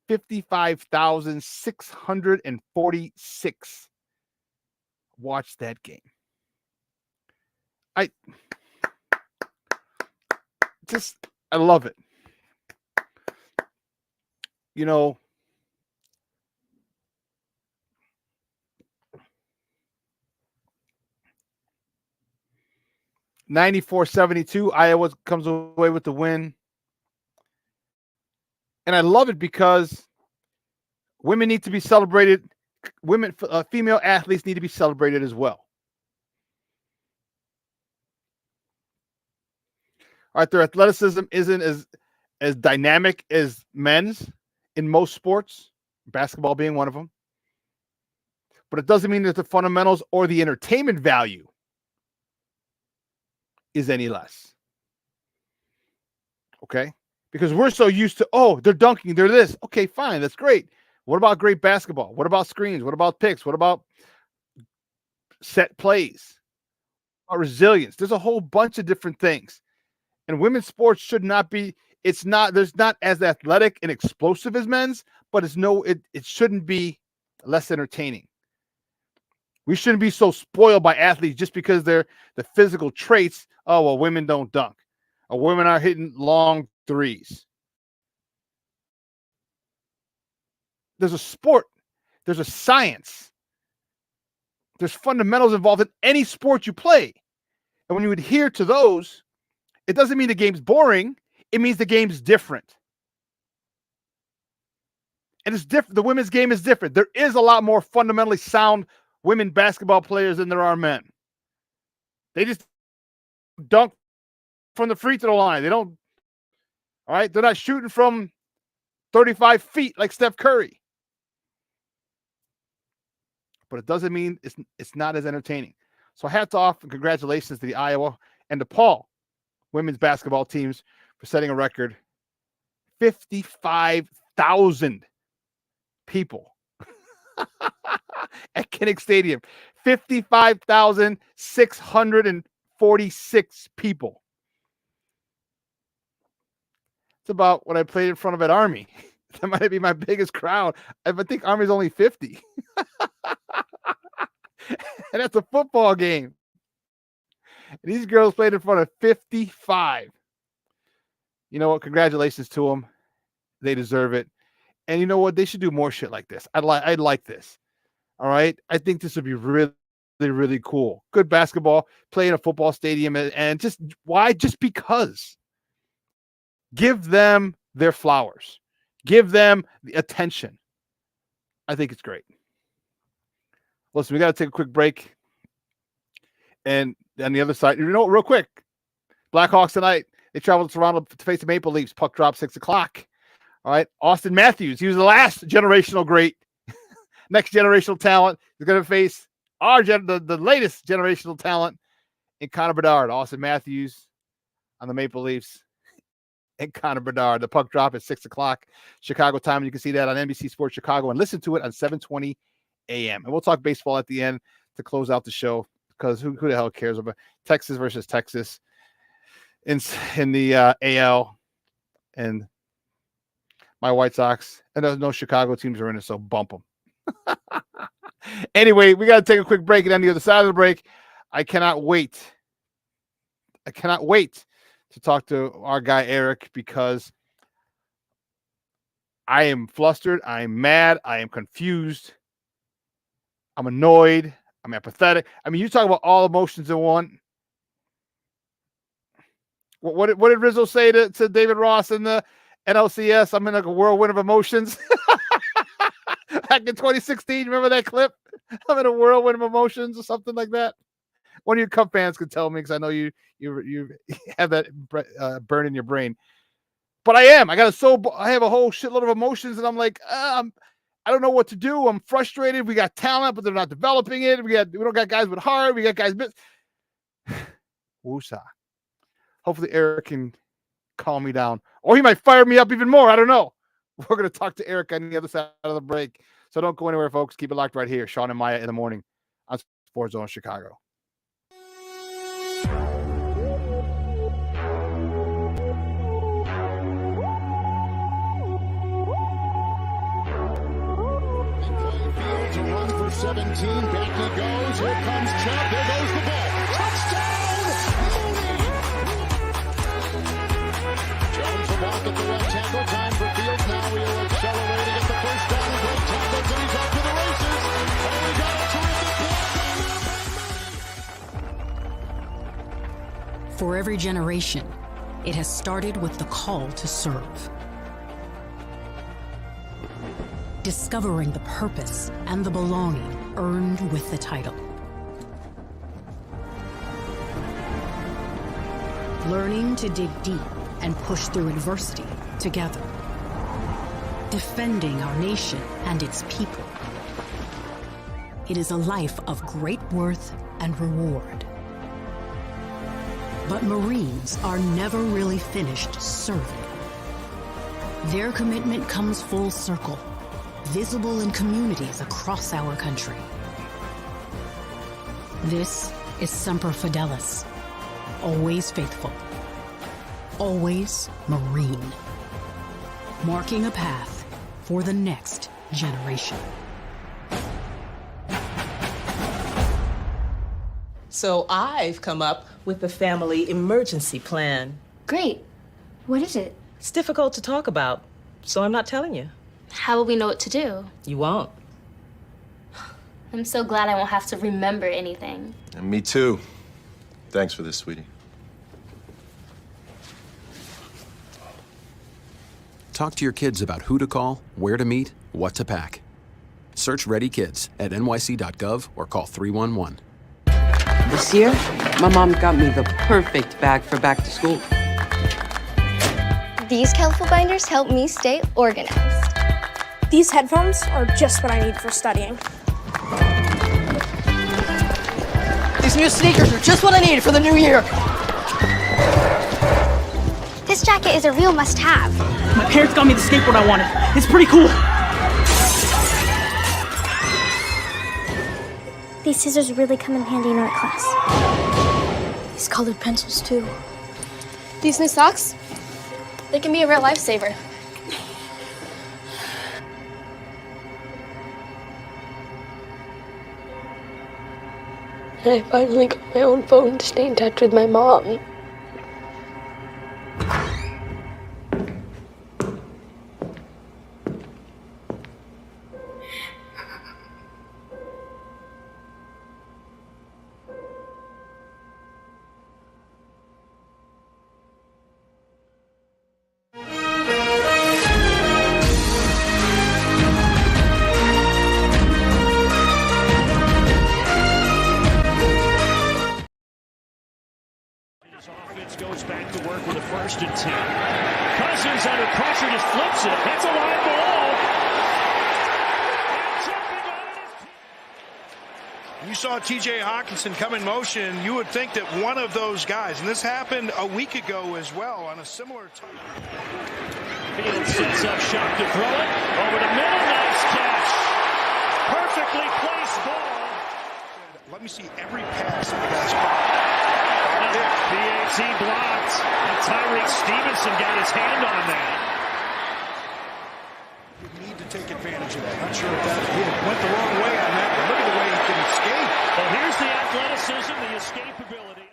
55,646 watched that game. I love it. 94-72, Iowa comes away with the win. And I love it because women need to be celebrated. Female athletes need to be celebrated as well. All right, their athleticism isn't as dynamic as men's in most sports, basketball being one of them. But it doesn't mean that the fundamentals or the entertainment value is any less. Okay? Because we're so used to, they're dunking, they're this. Okay, fine, that's great. What about great basketball? What about screens? What about picks? What about set plays? What about resilience? There's a whole bunch of different things. And women's sports should not be, there's not as athletic and explosive as men's, but it shouldn't be less entertaining. We shouldn't be so spoiled by athletes just because they're the physical traits. Oh, well, women don't dunk. Or women are hitting long threes. There's a sport. There's a science. There's fundamentals involved in any sport you play. And when you adhere to those, it doesn't mean the game's boring. It means the game's different. And it's different. The women's game is different. There is a lot more fundamentally sound women basketball players than there are men. They just dunk from the free throw line. They don't, all right? They're not shooting from 35 feet like Steph Curry. But it doesn't mean it's not as entertaining. So hats off and congratulations to the Iowa and DePaul women's basketball teams for setting a record. 55,000 people at Kinnick Stadium. 55,646 people. It's about what I played in front of at Army. That might be my biggest crowd. I think Army's only 50. And that's a football game. And these girls played in front of 55. You know what? Congratulations to them. They deserve it. And you know what? They should do more shit like this. I'd like this. All right? I think this would be really, really cool. Good basketball, play in a football stadium, and just why? Just because. Give them their flowers. Give them the attention. I think it's great. Listen, we got to take a quick break. And on the other side, real quick, Blackhawks tonight, they travel to Toronto to face the Maple Leafs. Puck drop 6 o'clock. All right. Austin Matthews, he was the last generational great. Next generational talent. He's going to face the latest generational talent in Connor Bedard. Austin Matthews on the Maple Leafs and Connor Bedard. The puck drop at 6 o'clock Chicago time. And you can see that on NBC Sports Chicago and listen to it on 7:20 a.m. And we'll talk baseball at the end to close out the show because who the hell cares about Texas versus Texas in the AL and my White Sox. And there's no Chicago teams are in it, so bump them. Anyway, we got to take a quick break. And on the other side of the break, I cannot wait to talk to our guy Eric because I am flustered. I'm mad. I am confused. I'm annoyed. I'm apathetic. I mean, you talk about all emotions in one. What did Rizzo say to David Ross in the NLCS? I'm in like a whirlwind of emotions. Back in 2016, remember that clip? I'm in a whirlwind of emotions or something like that. One of you Cub fans could tell me because I know you have that burn in your brain. But I am. I have a whole shitload of emotions, and I'm like, I don't know what to do. I'm frustrated. We got talent, but they're not developing it. We don't got guys with heart. We got guys. Woosah. Hopefully Eric can calm me down, or he might fire me up even more. I don't know. We're going to talk to Eric on the other side of the break. So don't go anywhere, folks. Keep it locked right here. Shawn and Maya in the morning on Sports Zone Chicago. Fields a run for 17. Back he goes. Here comes Chubb. There goes the ball. Touchdown! Jones will walk at the left tackle. Time for Fields. Now he'll accelerate to get the first down. Great tackles, and he's off to the races. Oh, we got a terrific block. For every generation, it has started with the call to serve. Discovering the purpose and the belonging earned with the title. Learning to dig deep and push through adversity together. Defending our nation and its people. It is a life of great worth and reward. But Marines are never really finished serving. Their commitment comes full circle, visible in communities across our country. This is Semper Fidelis, always faithful, always Marine, marking a path for the next generation. So I've come up with a family emergency plan. Great. What is it? It's difficult to talk about, so I'm not telling you. How will we know what to do? You won't. I'm so glad I won't have to remember anything. And me too. Thanks for this, sweetie. Talk to your kids about who to call, where to meet, what to pack. Search Ready Kids at nyc.gov or call 311. This year, my mom got me the perfect bag for back to school. These colorful binders help me stay organized. These headphones are just what I need for studying. These new sneakers are just what I need for the new year. This jacket is a real must-have. My parents got me the skateboard I wanted. It's pretty cool. These scissors really come in handy in art class. These colored pencils, too. These new socks? They can be a real lifesaver. I finally got my own phone to stay in touch with my mom. Goes back to work with a 1st and 10. Cousins under pressure just flips it. That's a live ball. You saw T.J. Hawkinson come in motion. You would think that one of those guys, and this happened a week ago as well on a similar time. Fields sets up shot to throw it. Over the middle, nice catch. Perfectly placed ball. Let me see every pass that the guy's caught. PAT blocked. And Tyreek Stevenson got his hand on that. You need to take advantage of that. Not sure if that went the wrong way on that, but look at the way he can escape. Well, here's the athleticism, the escapability.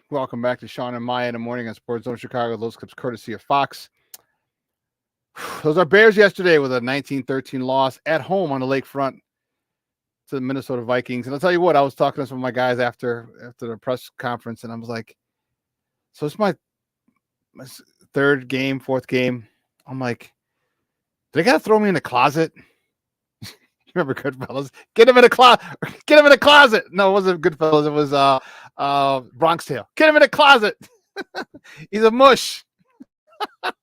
Welcome back to Shawn and Maya in the morning on Sports Zone Chicago. Those clips courtesy of Fox. Those are Bears yesterday with a 19-13 loss at home on the lakefront to the Minnesota Vikings. And I'll tell you what, I was talking to some of my guys after the press conference, and I was like, so it's my 4th game. I'm like, they got to throw me in the closet? You remember Goodfellas? Get him in a closet. Get him in a closet. No, it wasn't Goodfellas. It was Bronx Tale. Get him in a closet. He's a mush. I'm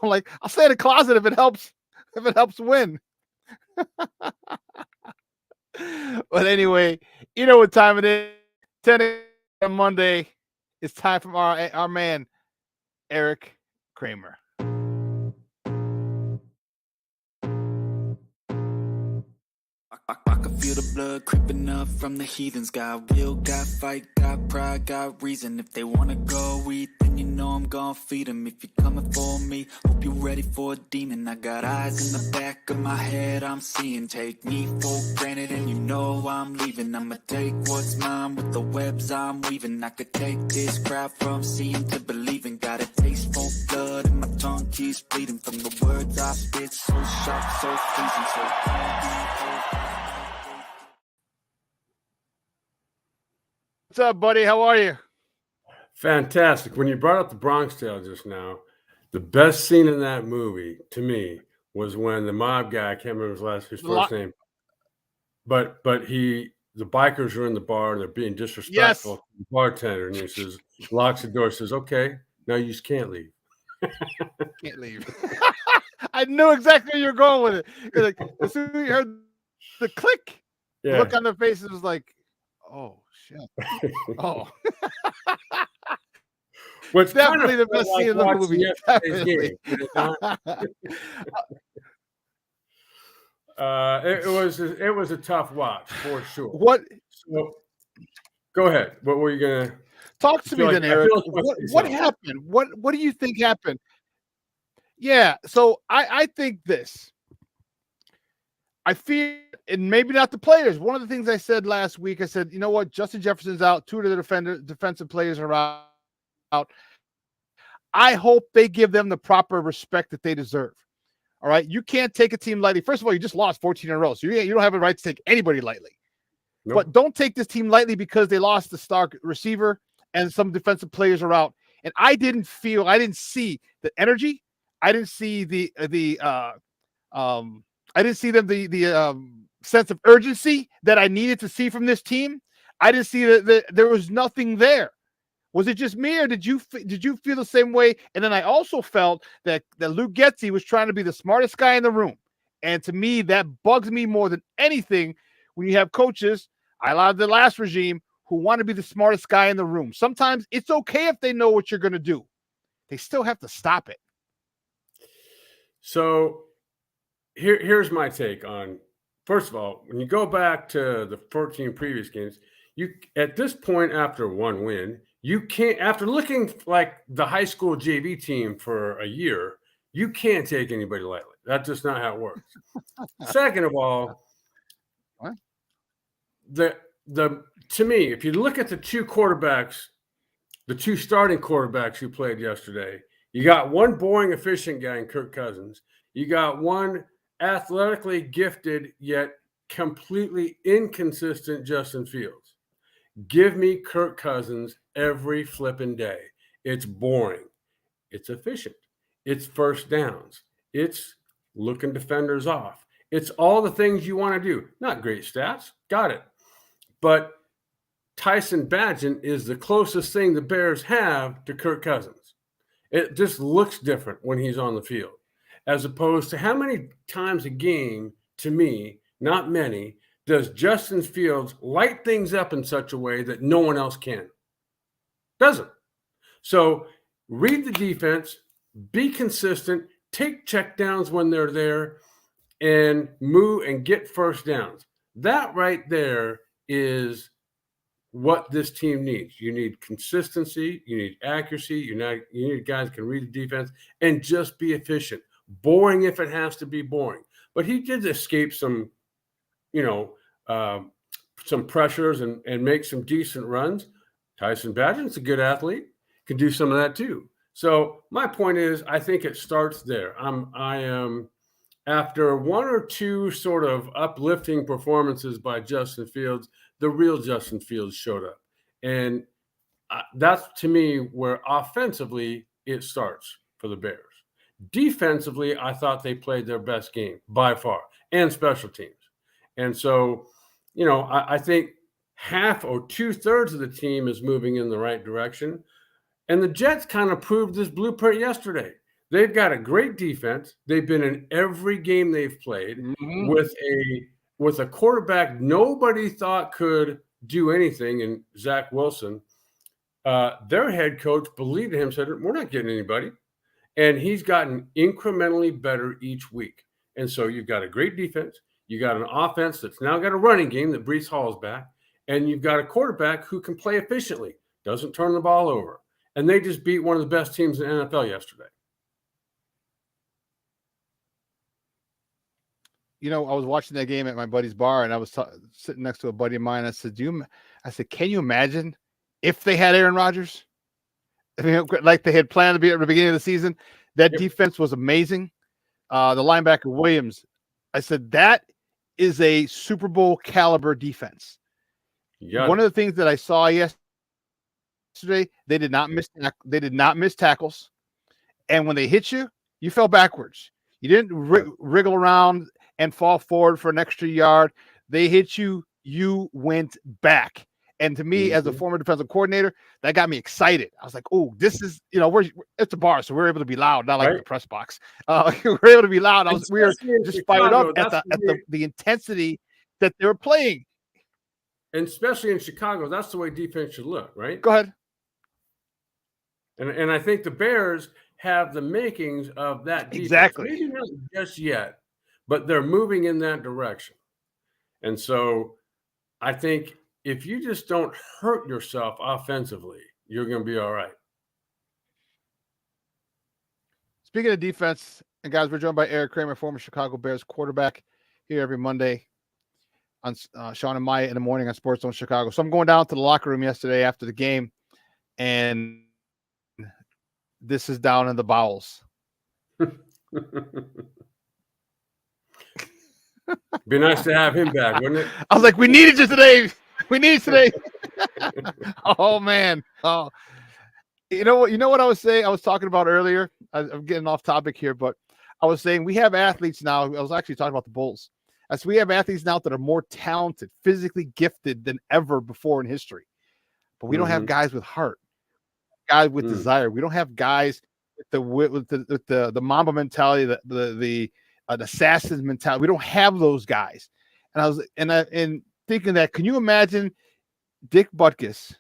like, I'll stay in the closet if it helps win. But anyway, you know what time it is. 10 a.m. on Monday. It's time for our man, Eric Kramer. I can feel the blood creeping up from the heathens. Got will, got fight, got pride, got reason. If they wanna go eat, then you know I'm gonna feed them. If you're coming for me, hope you're ready for a demon. I got eyes in the back of my head, I'm seeing. Take me for granted and you know I'm leaving. I'ma take what's mine with the webs I'm weaving. I could take this crowd from seeing to believing. Got a taste for blood and my tongue keeps bleeding. From the words I spit, so sharp, so freezing, so What's up, buddy? How are you? Fantastic. When you brought up the Bronx Tale just now, the best scene in that movie to me was when the mob guy, I can't remember his first name, but the bikers are in the bar and they're being disrespectful to the bartender, and he says, locks the door, says, "Okay, now you just can't leave." Can't leave. I knew exactly where you're going with it. Like, as soon as you heard the click, the look on their faces was like, oh shit. Oh. What's definitely the best scene in the movie. It was a tough watch for sure. What? So, go ahead. What were you gonna talk to me then, Eric? What happened? What do you think happened? Yeah. So I think this. I fear, and maybe not the players. One of the things I said last week, I said, you know what? Justin Jefferson's out. 2 of the defensive players are out. I hope they give them the proper respect that they deserve. All right. You can't take a team lightly. First of all, you just lost 14 in a row. So you don't have a right to take anybody lightly. Nope. But don't take this team lightly because they lost the star receiver and some defensive players are out. And I didn't see the energy. I didn't see the sense of urgency that I needed to see from this team. I didn't see that there was nothing there. Was it just me, or did you feel the same way? And then I also felt that Luke Getsy was trying to be the smartest guy in the room. And to me, that bugs me more than anything when you have coaches, I love the last regime, who want to be the smartest guy in the room. Sometimes it's okay if they know what you're going to do. They still have to stop it. So here's my take on, first of all, when you go back to the 14 previous games, you at this point after one win, you can't, after looking like the high school JV team for a year, you can't take anybody lightly. That's just not how it works. Second of all, what? To me, if you look at the two quarterbacks, the two starting quarterbacks who played yesterday, you got one boring, efficient guy in Kirk Cousins. You got one athletically gifted yet completely inconsistent Justin Fields. Give me Kirk Cousins every flipping day. It's boring. It's efficient. It's first downs. It's looking defenders off. It's all the things you want to do. Not great stats. Got it. But Tyson Bagent is the closest thing the Bears have to Kirk Cousins. It just looks different when he's on the field, as opposed to how many times a game, to me, not many, does Justin Fields light things up in such a way that no one else can? Doesn't. So read the defense, be consistent, take checkdowns when they're there, and move and get first downs. That right there is what this team needs. You need consistency, you need accuracy, you need guys who can read the defense and just be efficient. Boring if it has to be boring. But he did escape some, some pressures and make some decent runs. Tyson Bagent's a good athlete, can do some of that too. So my point is, I think it starts there. I am after one or two sort of uplifting performances by Justin Fields, the real Justin Fields showed up. And that's, to me, where offensively it starts for the Bears. Defensively, I thought they played their best game by far, and special teams. And so, I think half or 2/3 of the team is moving in the right direction. And the Jets kind of proved this blueprint yesterday. They've got a great defense. They've been in every game they've played with a quarterback nobody thought could do anything in Zach Wilson. Their head coach believed in him, said, we're not getting anybody. And he's gotten incrementally better each week. And so you've got a great defense. You got an offense that's now got a running game that Breece Hall's back. And you've got a quarterback who can play efficiently, doesn't turn the ball over. And they just beat one of the best teams in the NFL yesterday. I was watching that game at my buddy's bar, and I was sitting next to a buddy of mine. I said, can you imagine if they had Aaron Rodgers? I mean, like they had planned to be at the beginning of the season. That defense was amazing. The linebacker Williams, I said, that is a Super Bowl caliber defense. One of the things that I saw yesterday, they did not miss tackles, and when they hit you, you fell backwards. You didn't wriggle around and fall forward for an extra yard. They hit you, you went back. And to me, as a former defensive coordinator, that got me excited. I was like, oh, this is, it's a bar, so we're able to be loud, not like the press box. We're able to be loud. We were just fired up at the intensity that they were playing. And especially in Chicago, that's the way defense should look, right? Go ahead. And I think the Bears have the makings of that defense. Exactly. Maybe not just yet, but they're moving in that direction. And so I think if you just don't hurt yourself offensively, you're going to be all right. Speaking of defense, and guys, we're joined by Eric Kramer, former Chicago Bears quarterback. here every Monday on Shawn and Maya in the morning on Sports Zone Chicago. So I'm going down to the locker room yesterday after the game, and this is down in the bowels. Be nice to have him back, wouldn't it? I was like, we needed you today. We need you today. Oh man. Oh, you know what? You know what I was saying? I was talking about earlier. I'm getting off topic here, but I was saying we have athletes now. I was actually talking about the Bulls. As we have athletes now that are more talented, physically gifted than ever before in history. But we don't have guys with heart, guys with desire. We don't have guys with the Mamba mentality, the assassin mentality. We don't have those guys. And I was thinking that, can you imagine Dick Butkus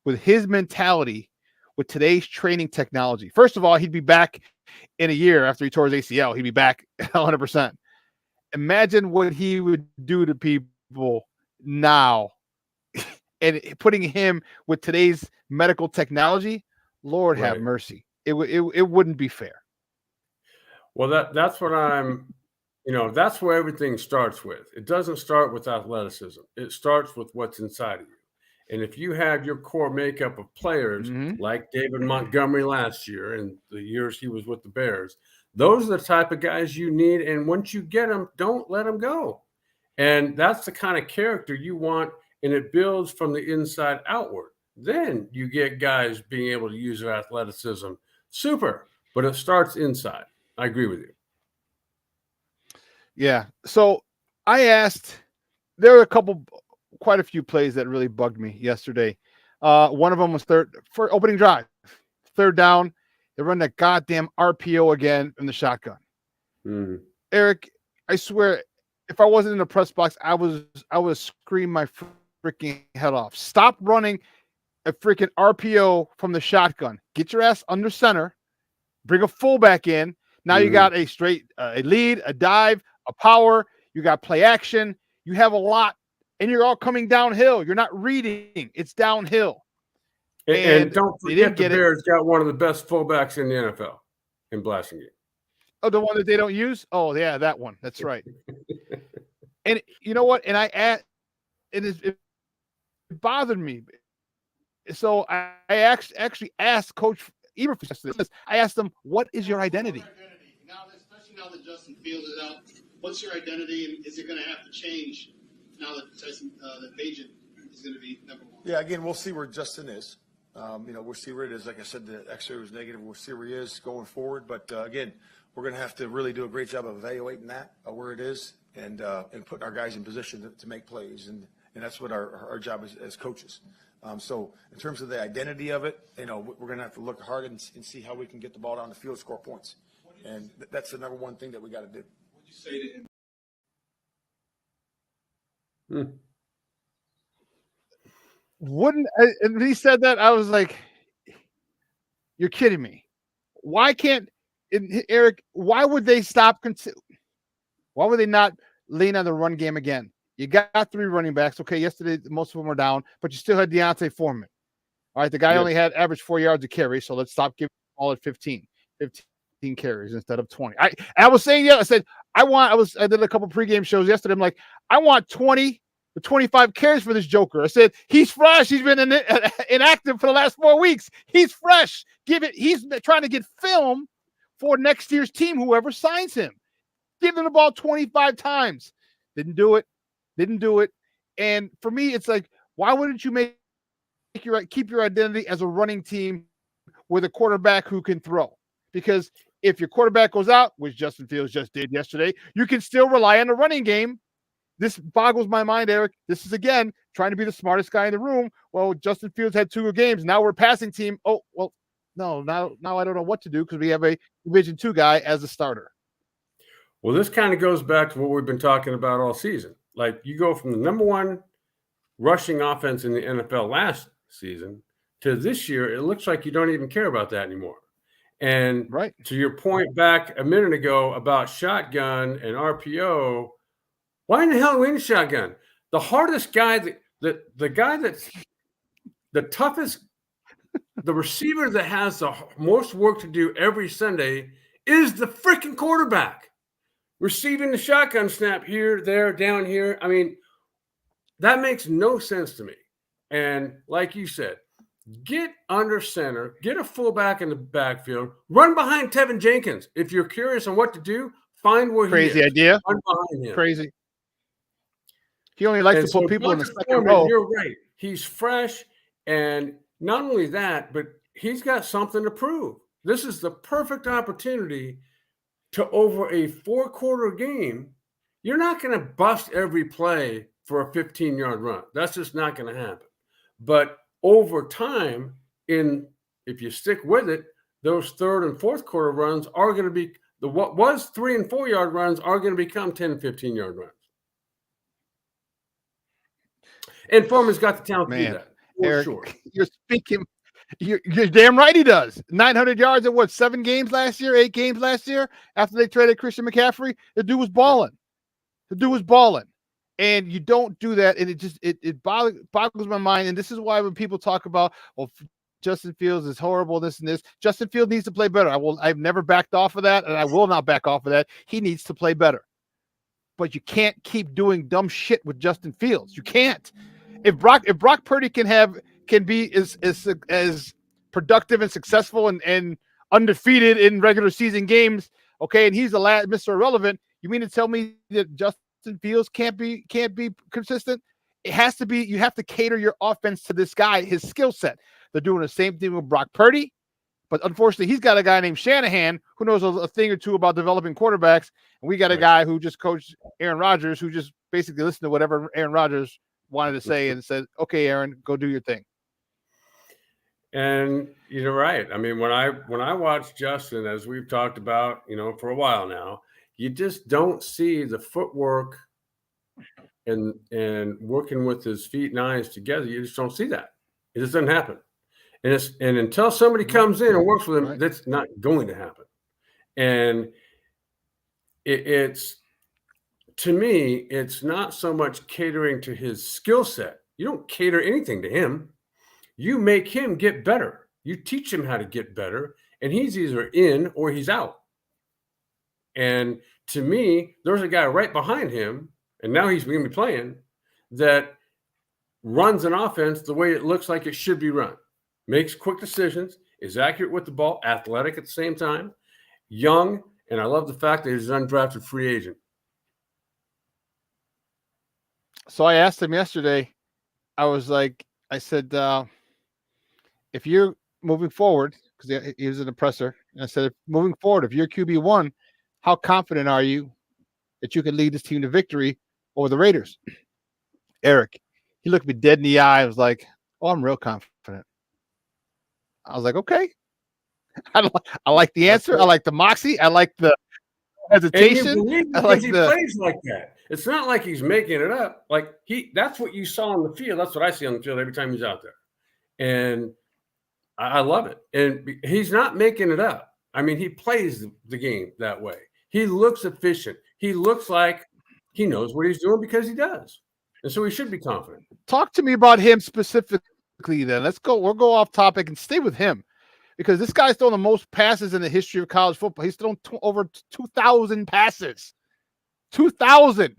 with his mentality with today's training technology? First of all, he'd be back in a year after he tore his ACL. He'd be back 100%. Imagine what he would do to people now and putting him with today's medical technology. Lord have mercy. It wouldn't be fair. Well, that's what I'm, that's where everything starts with. It doesn't start with athleticism. It starts with what's inside of you. And if you have your core makeup of players like David Montgomery last year and the years he was with the Bears, those are the type of guys you need. And once you get them, don't let them go. And that's the kind of character you want, and it builds from the inside outward. Then you get guys being able to use their athleticism. Super. But it starts inside. I agree with you. Yeah. So I asked, there were quite a few plays that really bugged me yesterday. One of them was for opening drive, third down. They run that goddamn RPO again in the shotgun. Eric, I swear, if I wasn't in the press box, I would scream my freaking head off. Stop running a freaking RPO from the shotgun. Get your ass under center. Bring a fullback in. Now you got a straight, a lead, a dive, a power. You got play action. You have a lot, and you're all coming downhill. You're not reading. It's downhill. And don't forget the Bears got one of the best fullbacks in the NFL in Blasingame. Oh, the one that they don't use? Oh, yeah, that one. That's right. And you know what? And it bothered me. So I actually asked Coach Eberflus this. I asked him, what is your identity? Especially now that Justin Fields is out, what's your identity, and is it going to have to change now that that Bajan is going to be number one? Yeah, again, we'll see where Justin is. We'll see where it is. Like I said, the X-ray was negative. We'll see where he is going forward. But again, we're going to have to really do a great job of evaluating that, where it is, and putting our guys in position to make plays. And that's what our job is as coaches. So in terms of the identity of it, we're going to have to look hard and see how we can get the ball down the field, score points. And that's the number one thing that we got to do. What would you say to him? And he said that, I was like, you're kidding me. Why can't Eric, why would they stop? Why would they not lean on the run game again? You got 3 running backs. Okay, yesterday most of them were down, but you still had Deontay Foreman. All right, the guy only had average 4 yards a carry, so let's stop giving the ball at 15 carries instead of 20. I was saying, I said, I did a couple pregame shows yesterday. I'm like, I want 20 to 25 carries for this joker. I said, he's fresh. He's been inactive for the last 4 weeks. He's fresh. He's trying to get film for next year's team, whoever signs him. Give him the ball 25 times. Didn't do it. And for me, it's like, why wouldn't you keep your identity as a running team with a quarterback who can throw? Because if your quarterback goes out, which Justin Fields just did yesterday, you can still rely on the running game. This boggles my mind, Eric. This is, again, trying to be the smartest guy in the room. Well, Justin Fields had 2 games. Now we're a passing team. Oh, well, no, now I don't know what to do because we have a Division II guy as a starter. Well, this kind of goes back to what we've been talking about all season. Like, you go from the number 1 rushing offense in the NFL last season to this year, it looks like you don't even care about that anymore. And to your point back a minute ago about shotgun and RPO, why in the hell are we in shotgun? The hardest guy, the guy that's the toughest, the receiver that has the most work to do every Sunday is the freaking quarterback. receiving the shotgun snap here, there, down here. I mean, that makes no sense to me. And like you said, get under center, get a fullback in the backfield, run behind Tevin Jenkins. If you're curious on what to do, find where he is. Crazy idea. Run behind him. Crazy. He only likes to put people in the second row. You're right. He's fresh, and not only that, but he's got something to prove. This is the perfect opportunity to, over a 4-quarter game, you're not going to bust every play for a 15-yard run. That's just not going to happen. But over time, if you stick with it, those 3rd and 4th quarter runs are going to be what was 3 and 4 yard runs are going to become 10 and 15 yard runs. And Foreman's got the talent to do that. Eric, sure. You're speaking. You're damn right he does. 900 yards in 7 games last year, 8 games last year after they traded Christian McCaffrey. The dude was balling. And you don't do that. And it boggles my mind. And this is why when people talk about, well, Justin Fields is horrible, this and this, Justin Fields needs to play better. I've never backed off of that, and I will not back off of that. He needs to play better. But you can't keep doing dumb shit with Justin Fields. You can't. If Brock Purdy can be as productive and successful and undefeated in regular season games, okay, and he's the last Mr. Irrelevant, you mean to tell me that Justin Fields can't be consistent? It has to be. You have to cater your offense to this guy, his skill set. They're doing the same thing with Brock Purdy, but unfortunately, he's got a guy named Shanahan who knows a thing or two about developing quarterbacks, and we got a guy who just coached Aaron Rodgers, who just basically listened to whatever Aaron Rodgers wanted to say and said, "Okay, Aaron, go do your thing." And you're right. I mean, when I watch Justin, as we've talked about, for a while now, you just don't see the footwork and working with his feet and eyes together. You just don't see that. It just doesn't happen. And until somebody comes in and works with him, that's not going to happen. And it's to me, it's not so much catering to his skill set. You don't cater anything to him. You make him get better. You teach him how to get better, and he's either in or he's out. And to me, there's a guy right behind him, and now he's going to be playing, that runs an offense the way it looks like it should be run. Makes quick decisions, is accurate with the ball, athletic at the same time, young, and I love the fact that he's an undrafted free agent. So I asked him yesterday, I said, if you're moving forward, because he was an oppressor, and I said, moving forward, if you're QB1, how confident are you that you can lead this team to victory over the Raiders? Eric, he looked me dead in the eye. I was like, oh, I'm real confident. I was like, okay. I like the answer. I like the moxie. I like the hesitation. I like he plays like that. It's not like he's making it up. Like that's what you saw on the field. That's what I see on the field every time he's out there. And I love it. And he's not making it up. I mean, he plays the game that way. He looks efficient. He looks like he knows what he's doing because he does. And so he should be confident. Talk to me about him specifically then. We'll go off topic and stay with him, because this guy's thrown the most passes in the history of college football. He's thrown over 2,000 passes. 2,000.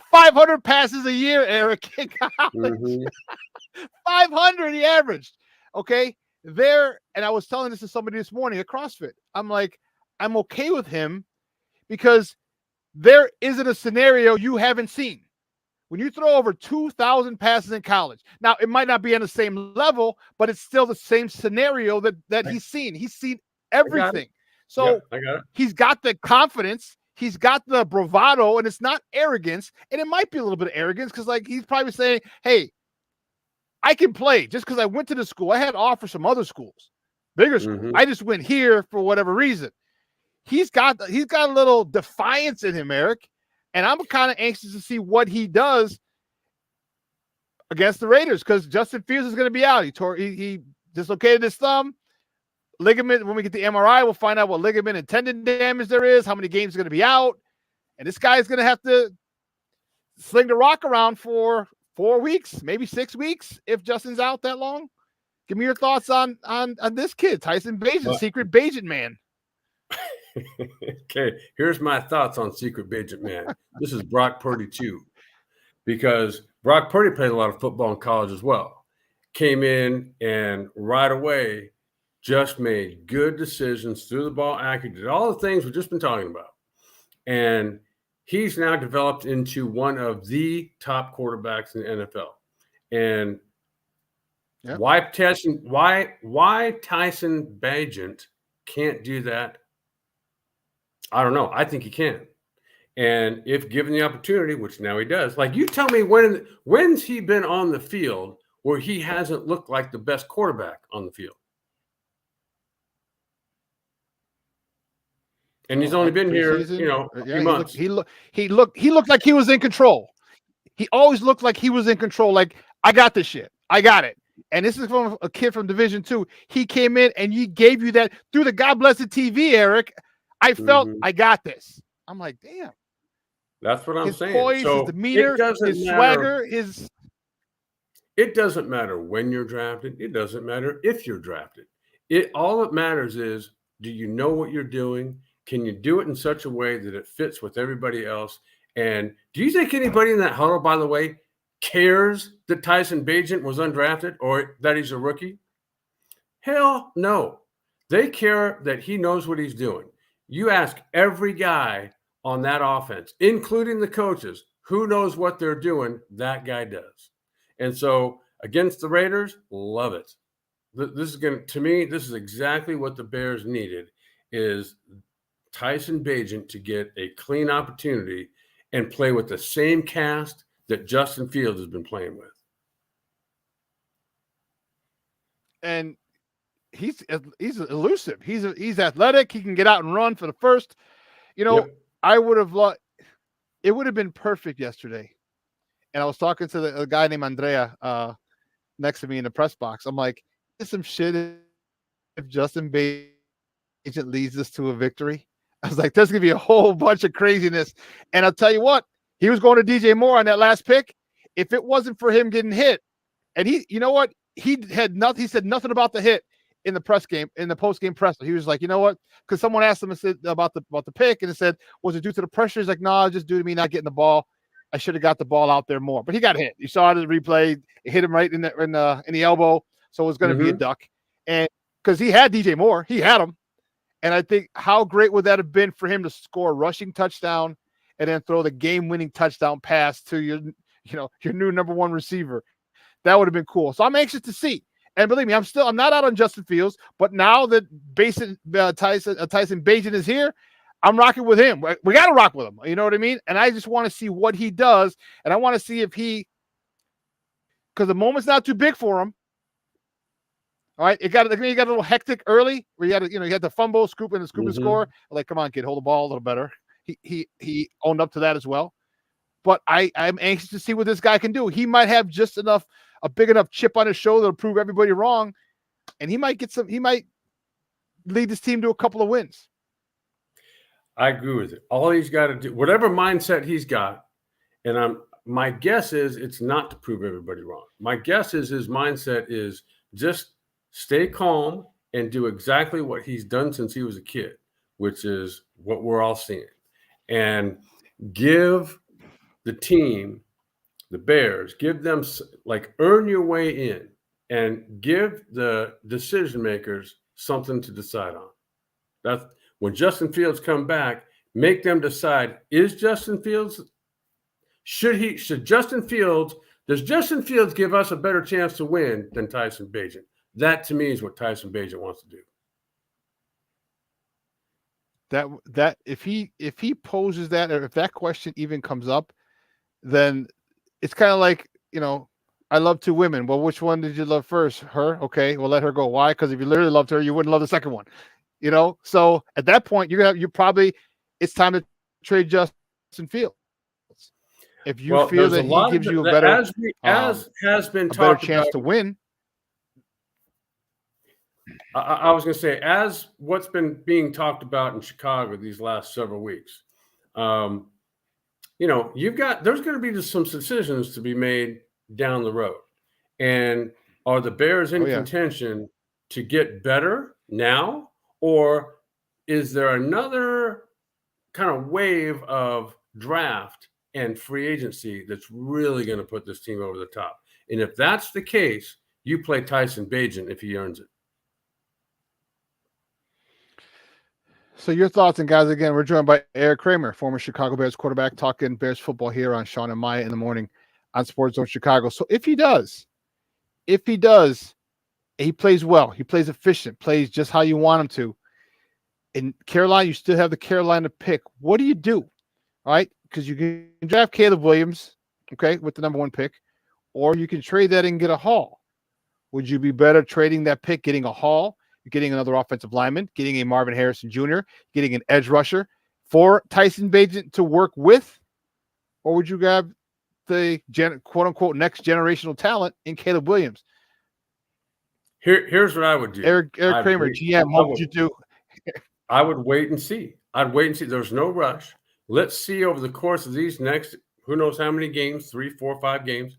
500 passes a year, Eric, in college. 500 he averaged. Okay. And I was telling this to somebody this morning at CrossFit. I'm like, I'm okay with him because there isn't a scenario you haven't seen. When you throw over 2,000 passes in college, now it might not be on the same level, but it's still the same scenario that he's seen. He's seen everything. So he's got the confidence. He's got the bravado, and it's not arrogance. And it might be a little bit of arrogance because, he's probably saying, hey, I can play just because I went to the school. I had offers from other schools, bigger schools. I just went here for whatever reason. He's got a little defiance in him, Eric. And I'm kind of anxious to see what he does against the Raiders, because Justin Fields is going to be out. He dislocated his thumb. Ligament, when we get the MRI, we'll find out what ligament and tendon damage there is, how many games are going to be out. And this guy is going to have to sling the rock around for 4 weeks, maybe 6 weeks, if Justin's out that long. Give me your thoughts on this kid, Tyson Bagent, secret Bagent man. Okay, here's my thoughts on Secret Agent Man. This is Brock Purdy too, because Brock Purdy played a lot of football in college as well. Came in and right away just made good decisions, threw the ball accurately, did all the things we've just been talking about. And he's now developed into one of the top quarterbacks in the NFL. And why Tyson Bagent can't do that? I don't know. I think he can. And if given the opportunity, which now he does, like you tell me when's he been on the field where he hasn't looked like the best quarterback on the field? And he's only been here, a few months. He looked like he was in control. He always looked like he was in control. Like, I got this shit. I got it. And this is from a kid from Division II. He came in and he gave you that through the God Bless the TV, Eric. I felt I got this. I'm like, damn. That's what I'm saying. Poise, so his demeanor, his swagger, It doesn't matter when you're drafted. It doesn't matter if you're drafted. All that matters is, do you know what you're doing? Can you do it in such a way that it fits with everybody else? And do you think anybody in that huddle, by the way, cares that Tyson Bagent was undrafted or that he's a rookie? Hell no. They care that he knows what he's doing. You ask every guy on that offense, including the coaches, who knows what they're doing, that guy does. And so against the Raiders, love it. This is exactly what the Bears needed, is Tyson Bagent to get a clean opportunity and play with the same cast that Justin Fields has been playing with. And he's elusive. He's athletic. He can get out and run for the first. I would have loved. It would have been perfect yesterday. And I was talking to a guy named Andrea next to me in the press box. I'm like, "There's some shit if Justin Bagent leads us to a victory." I was like, "There's gonna be a whole bunch of craziness." And I'll tell you what, he was going to DJ Moore on that last pick. If it wasn't for him getting hit, and you know what? He said nothing about the hit in the post game presser. He was like, you know what? Because someone asked him about the pick, and it said, was it due to the pressure? He's like, no, just due to me not getting the ball. I should have got the ball out there more. But he got hit. You saw it in the replay. It hit him right in the elbow. So it was going to be a duck. And because he had DJ Moore, he had him. And I think how great would that have been for him to score a rushing touchdown and then throw the game-winning touchdown pass to your new number one receiver. That would have been cool. So I'm anxious to see. And believe me, I'm not out on Justin Fields, but now that Tyson Bagent is here, I'm rocking with him. We got to rock with him. You know what I mean? And I just want to see what he does. And I want to see if because the moment's not too big for him. All right. It got a little hectic early where you had the fumble, scoop and score. Like, come on, kid, hold the ball a little better. He owned up to that as well. But I'm anxious to see what this guy can do. He might have just a big enough chip on his shoulder to prove everybody wrong. And he might lead this team to a couple of wins. I agree with it. All he's got to do, whatever mindset he's got, and my guess is it's not to prove everybody wrong. My guess is his mindset is just stay calm and do exactly what he's done since he was a kid, which is what we're all seeing. And give the team, the Bears, give them, like, earn your way in and give the decision makers something to decide on. That's when Justin Fields come back, make them decide, does Justin Fields give us a better chance to win than Tyson Bagent? That to me is what Tyson Bagent wants to do. That if he poses that, or if that question even comes up, then it's kind of like, I love two women. Well, which one did you love first? Her? Okay, well, let her go. Why? Because if you literally loved her, you wouldn't love the second one. So at that point, it's time to trade Justin Fields. If you feel that he gives you a better, as has been a better talked chance about, to win. I was going to say, as what's been being talked about in Chicago these last several weeks, there's going to be just some decisions to be made down the road. And are the Bears in contention to get better now, or is there another kind of wave of draft and free agency that's really going to put this team over the top? And if that's the case, you play Tyson Bagent if he earns it. So your thoughts, and guys, again, we're joined by Eric Kramer, former Chicago Bears quarterback, talking Bears football here on Shawn and Maya in the morning on Sports Zone Chicago. So if he does, he plays well, he plays efficient, plays just how you want him to. In Carolina, you still have the Carolina pick. What do you do? All right, because you can draft Caleb Williams, okay, with the number 1 pick, or you can trade that and get a haul. Would you be better trading that pick, getting a haul, getting another offensive lineman, getting a Marvin Harrison Jr., getting an edge rusher for Tyson Bagent to work with? Or would you grab the quote-unquote next generational talent in Caleb Williams? Here's what I would do. Eric Kramer, GM, what would you do? I would wait and see. I'd wait and see. There's no rush. Let's see over the course of these next, who knows how many games, 3, 4, 5 games.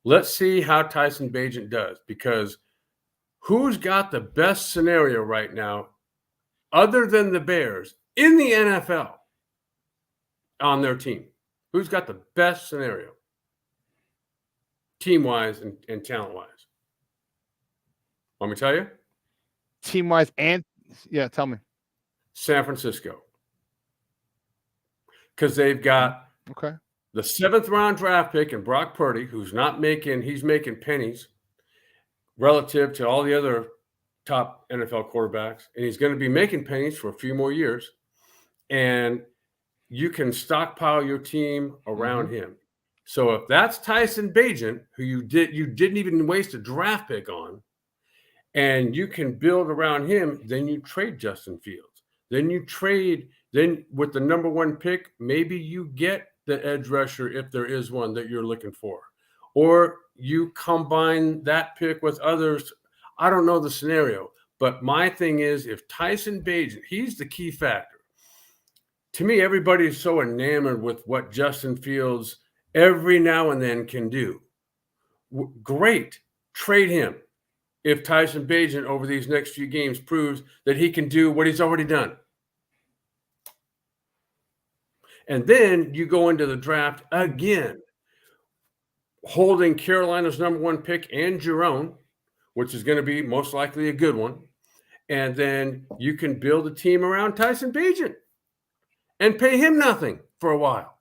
Let's see how Tyson Bagent does, because who's got the best scenario right now, other than the Bears, in the NFL on their team? Who's got the best scenario, team-wise and talent-wise? Want me to tell you? Team-wise and, yeah, tell me. San Francisco. Because they've got the 7th-round draft pick in Brock Purdy, who's not making – he's making pennies relative to all the other top NFL quarterbacks, and he's going to be making pennies for a few more years. And you can stockpile your team around him. So if that's Tyson Bagent, who you didn't even waste a draft pick on, and you can build around him, then you trade Justin Fields. Then with the number 1 pick, maybe you get the edge rusher if there is one that you're looking for. Or you combine that pick with others. I don't know the scenario. But my thing is, if Tyson Bagent, he's the key factor. To me, everybody is so enamored with what Justin Fields every now and then can do. Great. Trade him. If Tyson Bagent over these next few games proves that he can do what he's already done. And then you go into the draft again, holding Carolina's number 1 pick and your own, which is going to be most likely a good one. And then you can build a team around Tyson Bagent and pay him nothing for a while.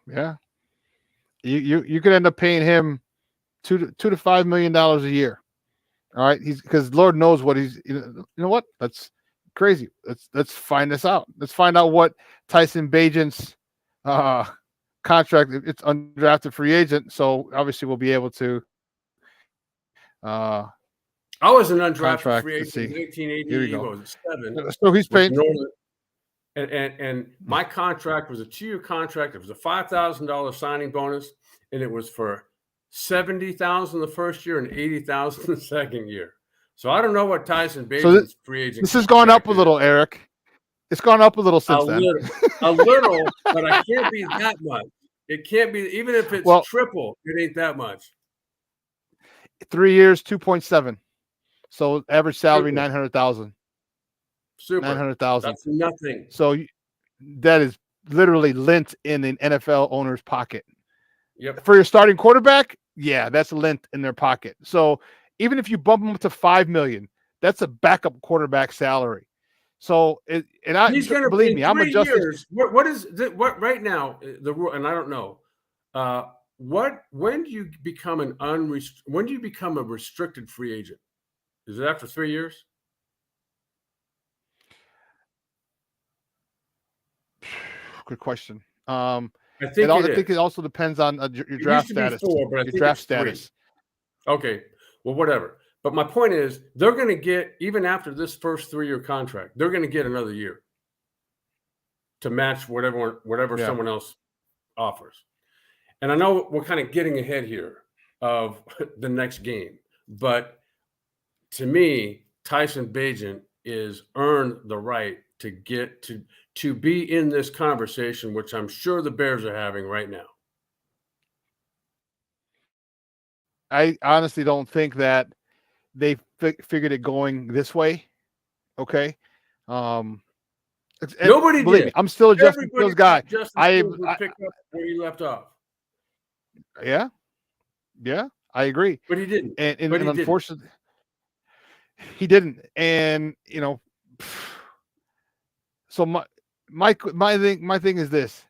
Yeah. You could end up paying him $2 to $5 million a year. All right. Because Lord knows what he's, you know what? That's crazy. Let's find this out. Let's find out what Tyson Bagent's contract. It's undrafted free agent. So obviously we'll be able to I was an undrafted free agent in 1980. What was it, 7? So he's paying. And my contract was a 2-year contract. It was a $5,000 signing bonus, and it was for $70,000 the first year and $80,000 the second year. So I don't know what Tyson Bagent's free agent. This has gone up a little, Eric. It's gone up a little since then. A little, but it can't be that much. It can't be, even if it's triple, it ain't that much. 3 years, 2.7. So average salary, 900,000. Super. 900,000. That's nothing. So that is literally lint in an NFL owner's pocket. Yep. For your starting quarterback, yeah, that's lint in their pocket. So even if you bump them up to $5 million, that's a backup quarterback salary. So he's going to believe me. I'm adjusting. What is what right now the rule? And I don't know. When do you become a restricted free agent? Is it after 3 years? Good question. I think it also depends on your draft status. Your draft status. Okay. Well, whatever. But my point is, they're going to get, even after this first 3-year contract, they're going to get another year to match whatever someone else offers. And I know we're kind of getting ahead here of the next game, but to me, Tyson Bagent is earned the right to get to be in this conversation, which I'm sure the Bears are having right now. I honestly don't think that they figured it going this way. Okay. Nobody believe did. me, I'm still a Justin Everybody Fields guy. thought Justin Fields would pick up where he left off. Yeah, I agree. But he didn't. And But he didn't. unfortunately, he didn't. And so my thing is this: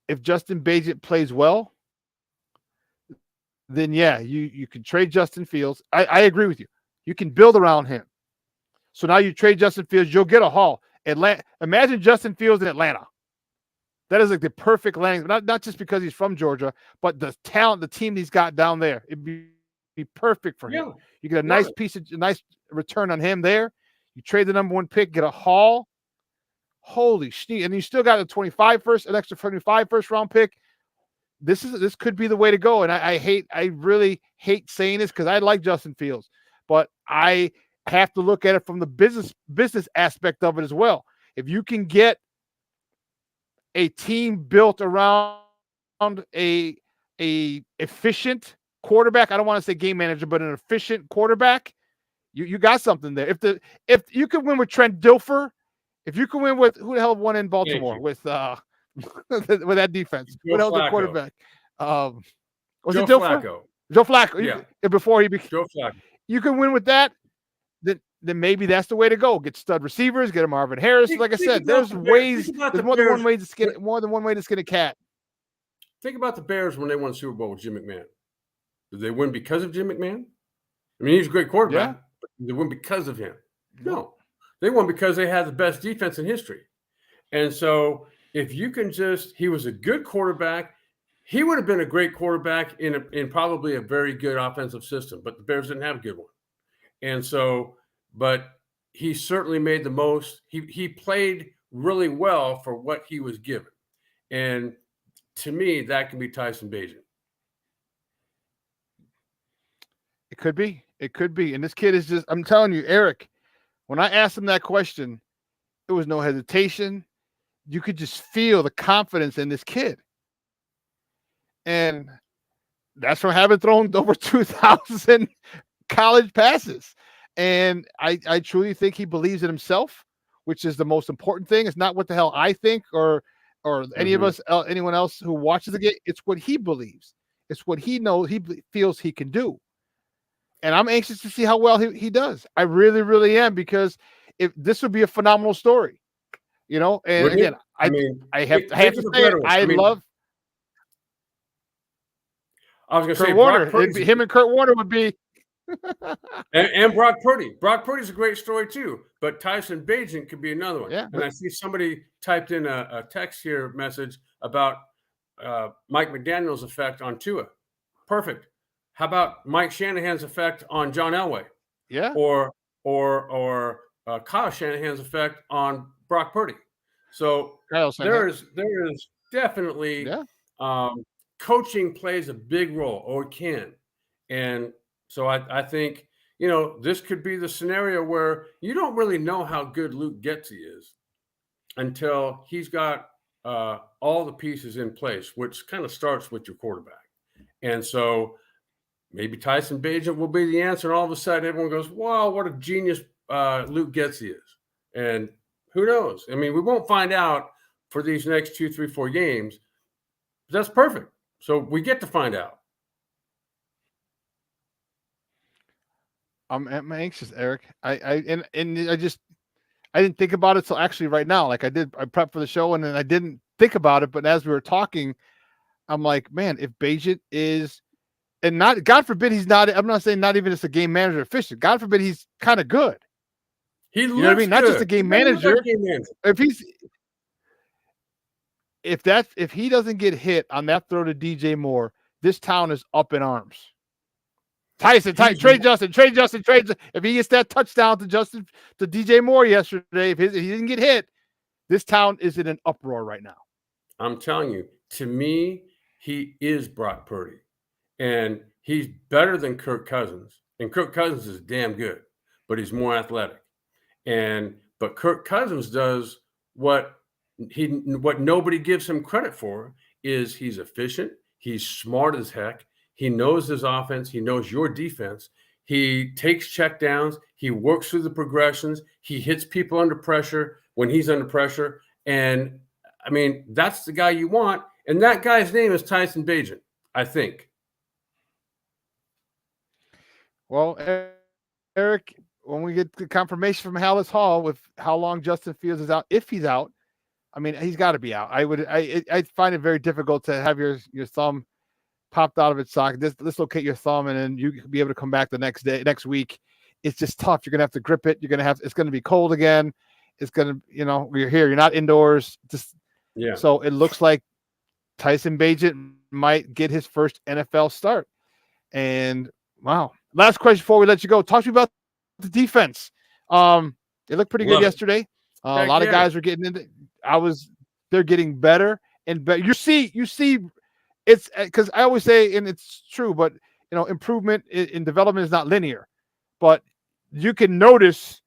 if Justin Bagent plays well, then yeah, you can trade Justin Fields. I agree with you. You can build around him. So now you trade Justin Fields, you'll get a haul. Imagine Justin Fields in Atlanta. That is like the perfect landing, not just because he's from Georgia, but the talent, the team he's got down there. It'd be perfect for him. You get a nice nice return on him there. You trade the number 1 pick, get a haul. Holy shit. And you still got a 25 first, an extra 25 first round pick. This could be the way to go. And I really hate saying this because I like Justin Fields, but I have to look at it from the business aspect of it as well. If you can get a team built around a efficient quarterback, I don't want to say game manager, but an efficient quarterback, you got something there. If you could win with Trent Dilfer, if you could win with who the hell won in Baltimore with with that defense, who the hell's the quarterback? Was Joe it Dilfer? Flacco. Joe Flacco. Yeah. Before he became Joe Flacco. You can win with that. Then maybe that's the way to go. Get stud receivers, get a Marvin Harris. Like I said, there's ways. There's more than one way to skin a cat. Think about the Bears when they won the Super Bowl with Jim McMahon. Did they win because of Jim McMahon? I mean, he's a great quarterback. But did they win because of him? No. They won because they had the best defense in history. And so if you can he was a good quarterback. He would have been a great quarterback in probably a very good offensive system, but the Bears didn't have a good one. And so, but he certainly made the most. He played really well for what he was given. And to me, that can be Tyson Bagent. It could be. It could be. And this kid is just, I'm telling you, Eric, when I asked him that question, there was no hesitation. You could just feel the confidence in this kid. And that's from having thrown over 2,000 college passes. And I truly think he believes in himself, which is the most important thing. It's not what the hell I think or any of us, anyone else who watches the game. It's what he believes. It's what he knows, he feels he can do. And I'm anxious to see how well he does. I really, really am, because if this would be a phenomenal story, And again, I have to say it. I was going to say Warner. Him and Kurt Warner would be. and Brock Purdy. Brock Purdy's a great story too, but Tyson Bagent could be another one. Yeah. And I see somebody typed in a text here message about Mike McDaniel's effect on Tua. Perfect. How about Mike Shanahan's effect on John Elway? Yeah. Or Kyle Shanahan's effect on Brock Purdy. So there is definitely coaching plays a big role, or it can. And so I think, this could be the scenario where you don't really know how good Luke Getsy is until he's got all the pieces in place, which kind of starts with your quarterback. And so maybe Tyson Bagent will be the answer. And all of a sudden everyone goes, wow, what a genius Luke Getsy is. And who knows? I mean, we won't find out for these next 2, 3, 4 games. That's perfect. So we get to find out. I'm anxious, Eric. I didn't think about it till actually right now. Like I prepped for the show and then I didn't think about it. But as we were talking, I'm like, man, if Bagent is, and not, God forbid he's not, I'm not saying not even just a game manager efficient. God forbid he's kind of good. He looks what I mean? Not good. just a game manager. If he doesn't get hit on that throw to DJ Moore, this town is up in arms. Trade Justin. If he gets that touchdown to DJ Moore yesterday, if he didn't get hit, this town is in an uproar right now. I'm telling you, to me, he is Brock Purdy, and he's better than Kirk Cousins. And Kirk Cousins is damn good, but he's more athletic. But Kirk Cousins does what nobody gives him credit for is he's efficient. He's smart as heck. He knows his offense. He knows your defense. He takes checkdowns. He works through the progressions. He hits people under pressure when he's under pressure. And, I mean, that's the guy you want. And that guy's name is Tyson Bagent, I think. Well, Eric, when we get the confirmation from Hallis Hall with how long Justin Fields is out, if he's out, I mean, he's got to be out. I find it very difficult to have your thumb popped out of its socket, dislocate your thumb, and then you be able to come back the next week. It's just tough. You're gonna have to grip it. It's gonna be cold again. It's gonna, you're here. You're not indoors. So it looks like Tyson Bagent might get his first NFL start. And wow. Last question before we let you go. Talk to me about the defense. It looked pretty good yesterday. A lot of guys were getting into. They're getting better and better. You see, it's because I always say, and it's true, but improvement in development is not linear. But you can notice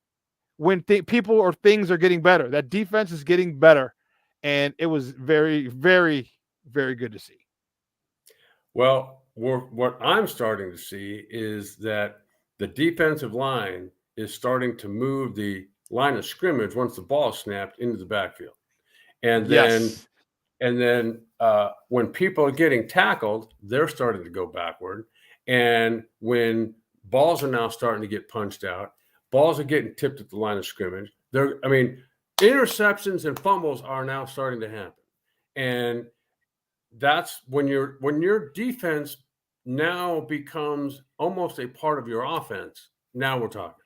when people or things are getting better. That defense is getting better, and it was very, very, very good to see. Well, what I'm starting to see is that the defensive line is starting to move the line of scrimmage once the ball is snapped into the backfield. And then when people are getting tackled, they're starting to go backward. And when balls are now starting to get punched out, balls are getting tipped at the line of scrimmage. Interceptions and fumbles are now starting to happen. And that's when your defense now becomes almost a part of your offense. Now we're talking.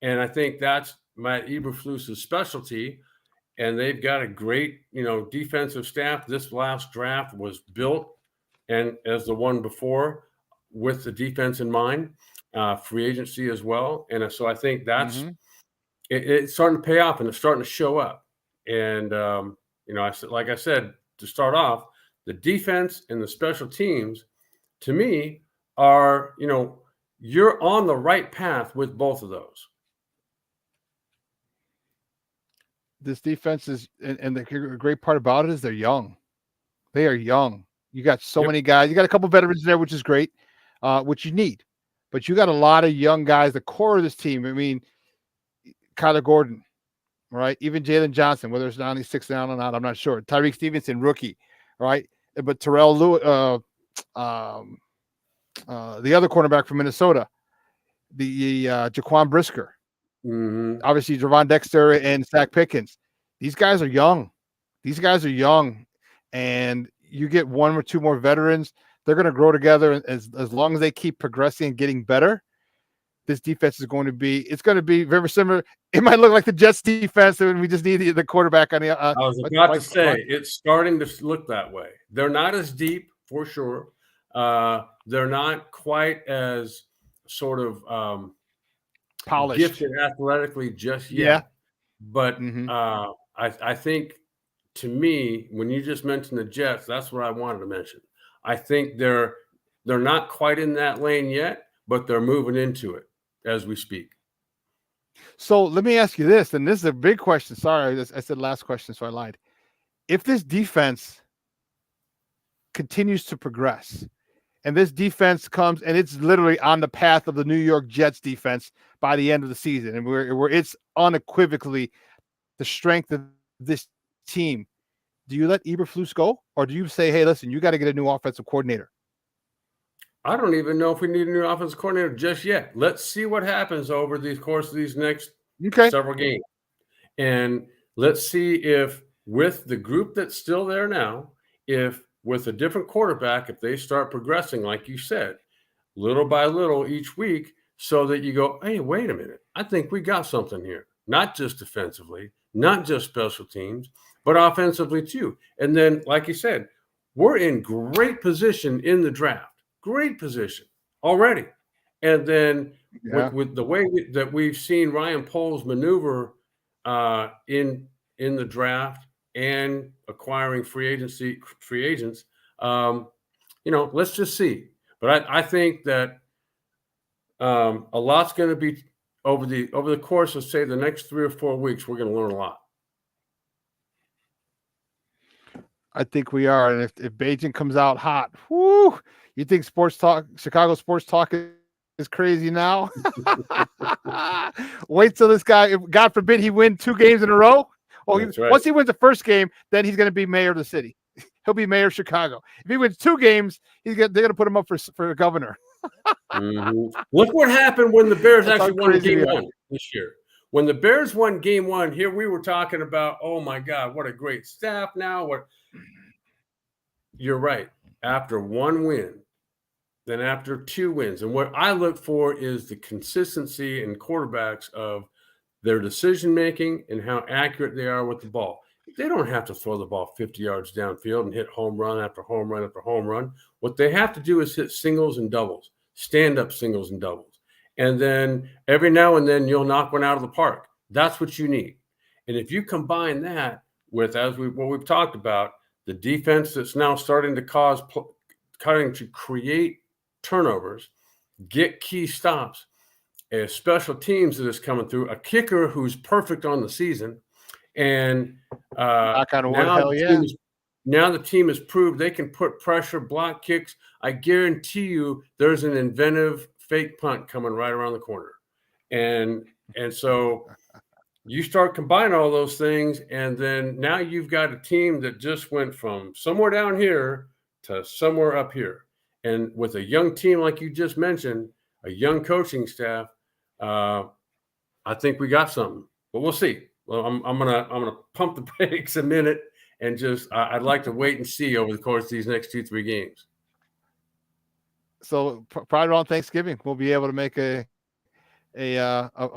And I think that's Matt Eberflus's specialty. And they've got a great, defensive staff. This last draft was built, and as the one before, with the defense in mind, free agency as well. And so I think that's it's starting to pay off, and it's starting to show up. And like I said, to start off, the defense and the special teams, to me, are you're on the right path with both of those. This defense is, and the great part about it is they're young. They are young. You got so many guys. You got a couple veterans there, which is great, which you need. But you got a lot of young guys, the core of this team. I mean, Kyler Gordon, right? Even Jalen Johnson, whether it's now he's 6 down or not, I'm not sure. Tyreek Stevenson, rookie, right? But Terrell Lewis, the other cornerback from Minnesota, the Jaquan Brisker. Obviously, Javon Dexter and Zach Pickens. These guys are young. And you get one or two more veterans, they're going to grow together. As long as they keep progressing and getting better, this defense is going to be very similar. It might look like the Jets defense, and we just need the quarterback on the. I was about to say it's starting to look that way. They're not as deep for sure. They're not quite as sort of polished, gifted athletically just yet. But I think, to me, when you just mentioned the Jets, that's what I wanted to mention. I think they're not quite in that lane yet, but they're moving into it as we speak. So let me ask you this, and this is a big question. Sorry, I said last question, so I lied. If this defense continues to progress, and this defense comes, and it's literally on the path of the New York Jets defense by the end of the season, and where it's unequivocally the strength of this team, do you let Eberflus go, or do you say, hey, listen, you got to get a new offensive coordinator? I don't even know if we need a new offensive coordinator just yet. Let's see what happens over the course of these next several games. And let's see if, with the group that's still there now, if with a different quarterback, if they start progressing, like you said, little by little each week, so that you go, hey, wait a minute, I think we got something here. Not just defensively, not just special teams, but offensively too. And then, like you said, we're in great position in the draft. Great position already. And then with the way that we've seen Ryan Poles maneuver in the draft and acquiring free agents, let's just see. But I think that a lot's going to be over the course of, say, the next 3 or 4 weeks, we're going to learn a lot. I think we are. And if Bagent comes out hot, whoo, you think Chicago Sports Talk is is crazy now. Wait till this guy, God forbid, he win 2 games in a row. Oh, Right. Once he wins the first game, then he's going to be mayor of the city. He'll be mayor of Chicago. If he wins 2 games, they're going to put him up for governor. Look what happened when the Bears That's actually how won crazy game we are. 1 this year. When the Bears won game 1, here we were talking about, oh my God, what a great staff now. You're right. After 1 win, then after 2 wins. And what I look for is the consistency in quarterbacks of their decision-making and how accurate they are with the ball. They don't have to throw the ball 50 yards downfield and hit home run after home run after home run. What they have to do is hit singles and doubles, stand-up singles and doubles. And then every now and then you'll knock one out of the park. That's what you need. And if you combine that with, what we've talked about, the defense that's now starting to create turnovers, get key stops, a special teams that is coming through, a kicker who's perfect on the season, and now the team has proved they can put pressure, block kicks. I guarantee you there's an inventive fake punt coming right around the corner. And so you start combining all those things, and then now you've got a team that just went from somewhere down here to somewhere up here. And with a young team like you just mentioned, a young coaching staff, I think we got something. But we'll see. Well, I'm gonna pump the brakes a minute and just I'd like to wait and see over the course of these next 2-3 games. So probably around Thanksgiving, we'll be able to make a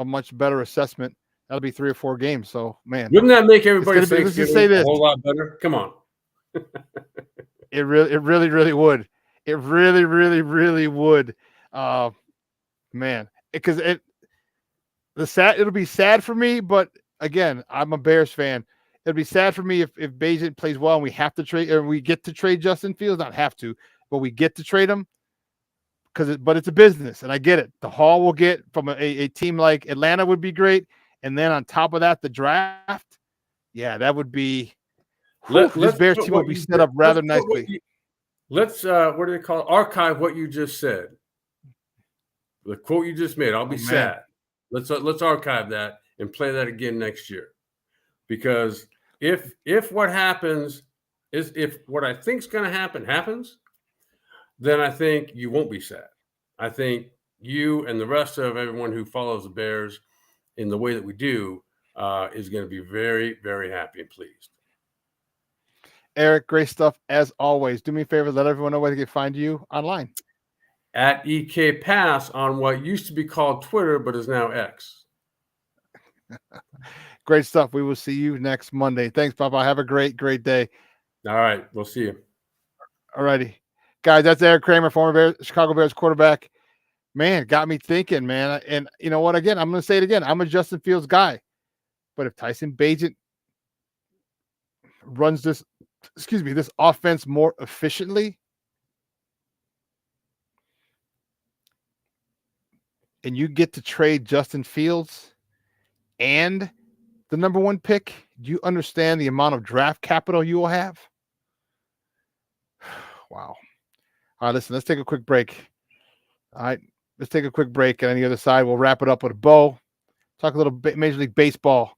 much better assessment. That'll be 3 or 4 games. So, man, wouldn't that make everybody Thanksgiving a whole lot better? Come on. It really would. It really would. Man, because it'll be sad for me, but again, I'm a Bears fan. It'll be sad for me if Bagent plays well and we have to trade, or we get to trade Justin Fields. Not have to, but we get to trade him but it's a business, and I get it. The haul we'll get from a team like Atlanta would be great, and then on top of that, the draft. Yeah, that would be. This Bears team will be set up rather nicely. Let's what do they call it? Archive what you just said. The quote you just made. I'll be sad. Let's archive that and play that again next year. Because if what happens is if what I think is going to happen happens, then I think you won't be sad. I think you and the rest of everyone who follows the Bears in the way that we do is going to be very, very happy and pleased. Eric, great stuff as always. Do me a favor, let everyone know where they can find you online. At EK Pass on what used to be called Twitter, but is now X. Great stuff. We will see you next Monday. Thanks, Papa. Have a great day. All right. We'll see you. All righty. Guys, that's Eric Kramer, former Chicago Bears quarterback. Man, got me thinking, man. And you know what? Again, I'm going to say it again. I'm a Justin Fields guy. But if Tyson Bagent runs this offense more efficiently, and you get to trade Justin Fields and the number 1 pick, do you understand the amount of draft capital you will have? Wow. All right, listen, let's take a quick break. All right, let's take a quick break. And on the other side, we'll wrap it up with a bow. Talk a little bit Major League Baseball.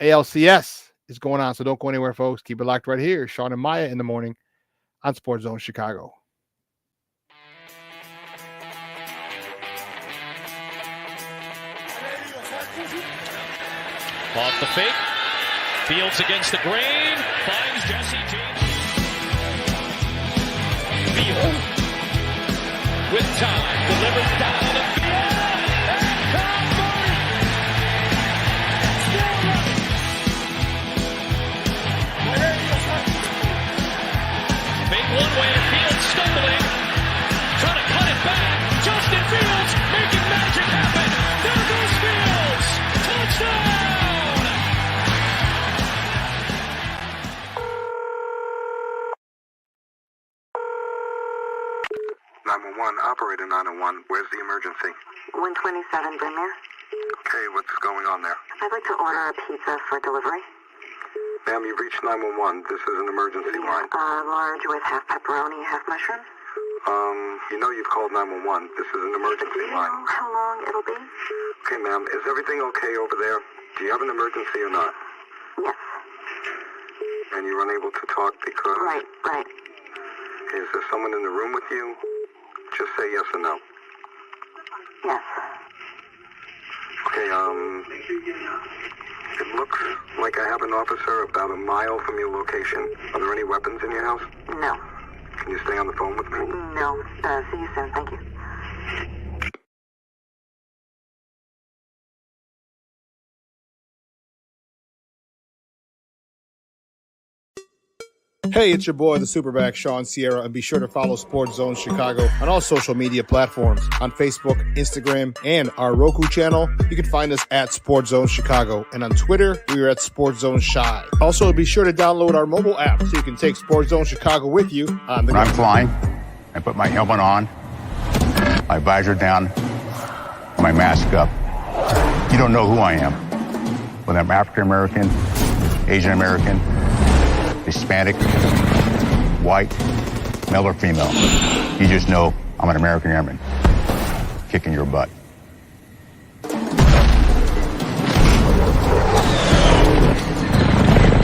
ALCS is going on, so don't go anywhere, folks. Keep it locked right here. Shawn and Maya in the morning on Sports Zone Chicago. Off the fake. Fields against the grain. Finds Jesse James. Field. With time. Delivers down the field. And Cowboys. Still running. Big one-way. Fields stumbling. Trying to cut it back. Justin Fields making magic happen. There goes Fields. Touchdown. 911, operator 901. Where's the emergency? 127 Brynmere. Okay, what's going on there? I'd like to order a pizza for delivery. Ma'am, you've reached 911. This is an emergency line. Large with half pepperoni, half mushroom. You know you've called 911. This is an emergency Do you line. know how long it'll be? Okay, ma'am, is everything okay over there? Do you have an emergency or not? Yes. And you're unable to talk because... Right. Is there someone in the room with you? Just say yes or no. Yes. Okay, it looks like I have an officer about a mile from your location. Are there any weapons in your house? No. Can you stay on the phone with me? No. See you soon. Thank you. Hey, it's your boy, the SuperBack, Shawn Sierra, and be sure to follow Sports Zone Chicago on all social media platforms, on Facebook, Instagram, and our Roku channel. You can find us at Sports Zone Chicago, and on Twitter, we are at Sports Zone Shy. Also, be sure to download our mobile app so you can take Sports Zone Chicago with you on the go. When I'm flying, I put my helmet on, my visor down, my mask up. You don't know who I am. Whether I'm African American, Asian American, Hispanic, white, male or female. You just know I'm an American airman kicking your butt.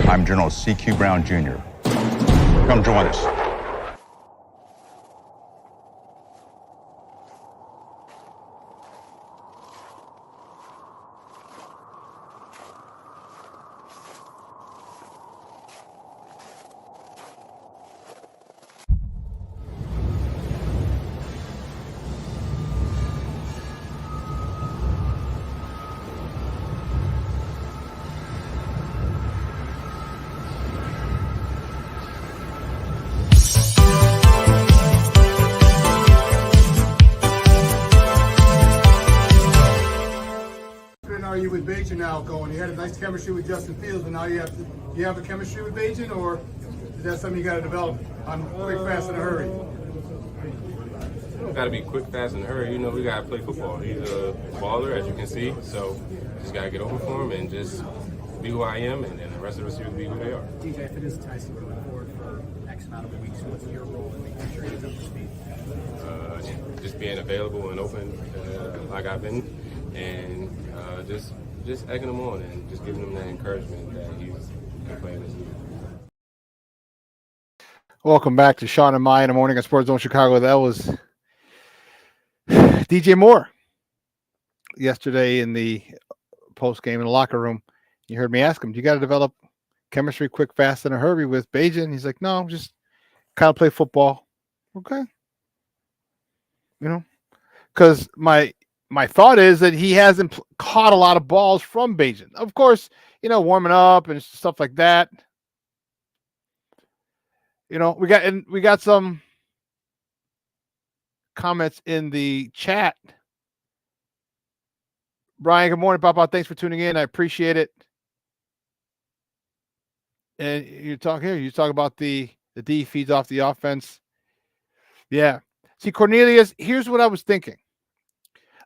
I'm General C.Q. Brown Jr. Come join us. Are you with Bajan now going? You had a nice chemistry with Justin Fields, but now do you have a chemistry with Bajan, or is that something you got to develop on quick, fast, in a hurry? Got to be quick, fast, and hurry. You know, we got to play football. He's a baller, as you can see, so just got to get over for him and just be who I am, and then the rest of the receivers be who they are. DJ, if it is Tyson going forward for X amount of weeks, what's your role in making sure he's up to speed? Just being available and open like I've been, and just egging him on and just giving him that encouragement that he's playing this league. Welcome back to Shawn and Maya in the morning on Sports Zone Chicago. That was DJ Moore yesterday in the post game in the locker room. You heard me ask him, "Do you got to develop chemistry quick, fast, in a hurry with Bajan?" He's like, "No, just kind of play football." Okay, you know, because my thought is that he hasn't caught a lot of balls from Bajan. Of course, you know, warming up and stuff like that. You know, we got some comments in the chat. Brian, good morning, Papa. Thanks for tuning in. I appreciate it. And you talk about the D feeds off the offense. Yeah. See, Cornelius, here's what I was thinking.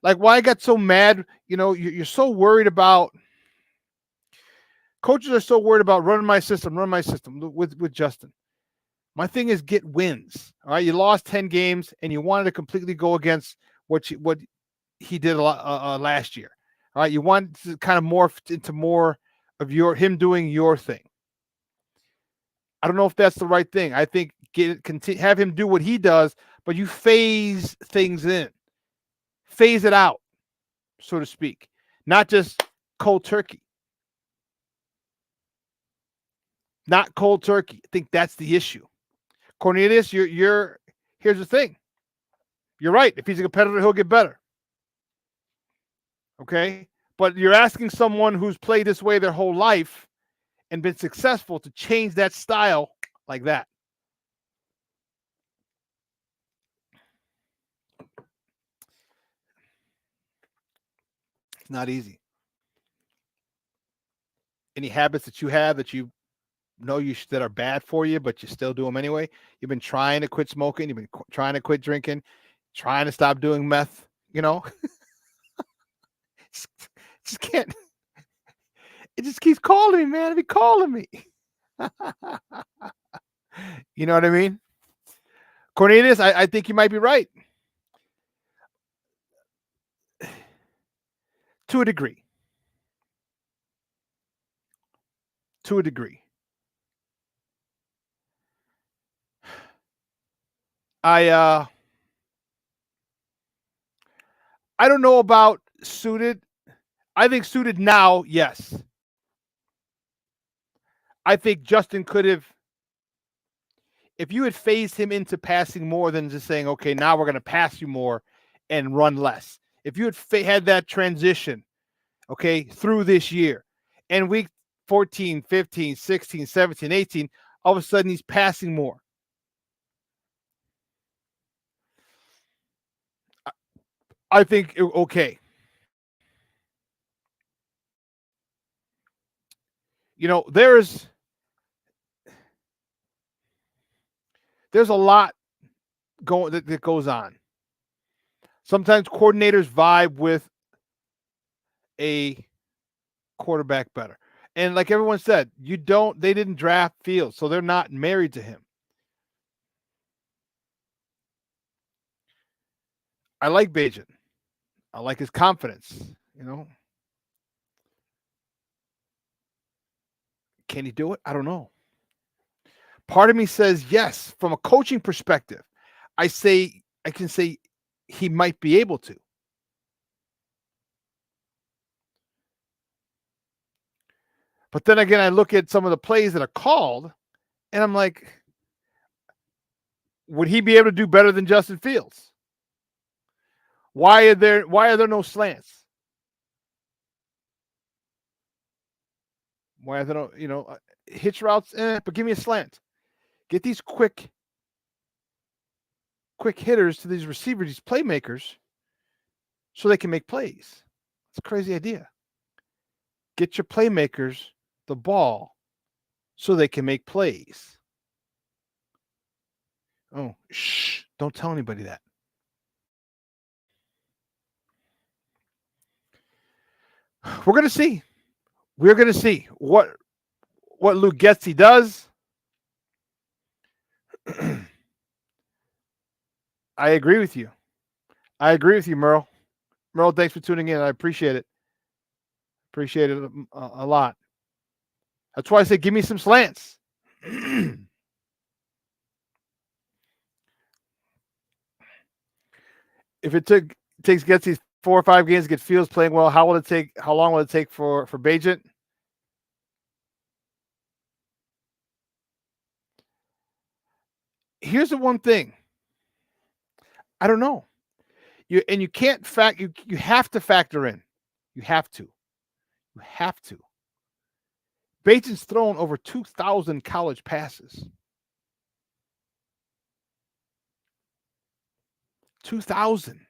Like, why I got so mad, you know, you're so worried about, coaches are so worried about run my system with Justin. My thing is get wins. All right, you lost 10 games and you wanted to completely go against what he did last year. All right, you want to kind of morph into more of him doing your thing. I don't know if that's the right thing. I think have him do what he does, but you phase things in. Phase it out, so to speak, not just cold turkey. Not cold turkey. I think that's the issue. Cornelius, here's the thing. You're right. If he's a competitor, he'll get better. Okay? But you're asking someone who's played this way their whole life and been successful to change that style like that. It's not easy. Any habits that you have that you know that are bad for you, but you still do them anyway? You've been trying to quit smoking. You've been trying to quit drinking, trying to stop doing meth, you know? just can't. It just keeps calling me, man. It be calling me. You know what I mean? Cornelius, I think you might be right. To a degree. To a degree. I don't know about suited. I think suited now, yes. I think Justin could have, if you had phased him into passing more than just saying, okay, now we're going to pass you more and run less. If you had that transition, okay, through this year, and week 14, 15, 16, 17, 18, all of a sudden he's passing more. I think, okay. You know, there's a lot that goes on. Sometimes coordinators vibe with a quarterback better. And like everyone said, they didn't draft Fields, so they're not married to him. I like Bajan. I like his confidence, you know. Can he do it? I don't know. Part of me says yes. From a coaching perspective, I can say he might be able to. But then again, I look at some of the plays that are called, and I'm like, would he be able to do better than Justin Fields? Why are there no slants? Why are there no, hitch routes? But give me a slant. Get these quick hitters to these receivers, these playmakers, so they can make plays. It's a crazy idea. Get your playmakers the ball so they can make plays. Oh, shh. Don't tell anybody that. We're going to see. We're going to see what Luke Getsy does. I agree with you. Merle. Merle, thanks for tuning in. I appreciate it. Appreciate it a lot. That's why I say give me some slants. If it takes Getsy 4 or 5 games to get Fields playing well, how long will it take for Bajent? Here's the one thing. I don't know. You can't you have to factor in. You have to. Bajent's thrown over 2,000 college passes. 2,000.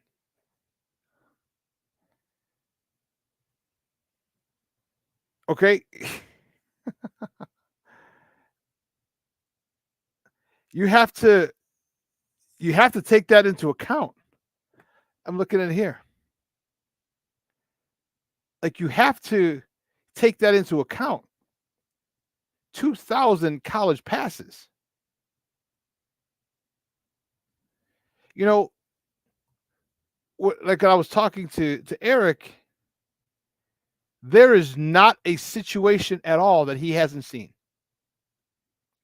Okay. You have to take that into account. I'm looking at it here. Like, you have to take that into account. 2,000 college passes. You know, like I was talking to Eric, there is not a situation at all that he hasn't seen.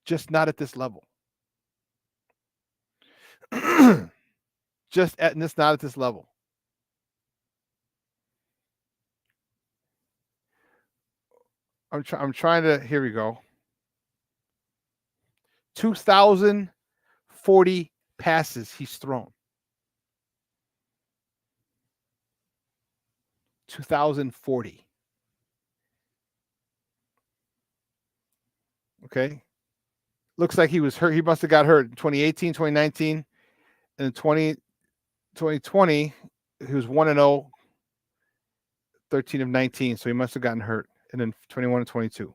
Just not at this level. Just not at this level. I'm trying to. Here we go. 2,040 passes he's thrown. 2,040. Okay. Looks like he was hurt. He must have got hurt in 2018, 2019, and in 2020, he was 1-0, 13 of 19. So he must have gotten hurt. And then 21 and 22.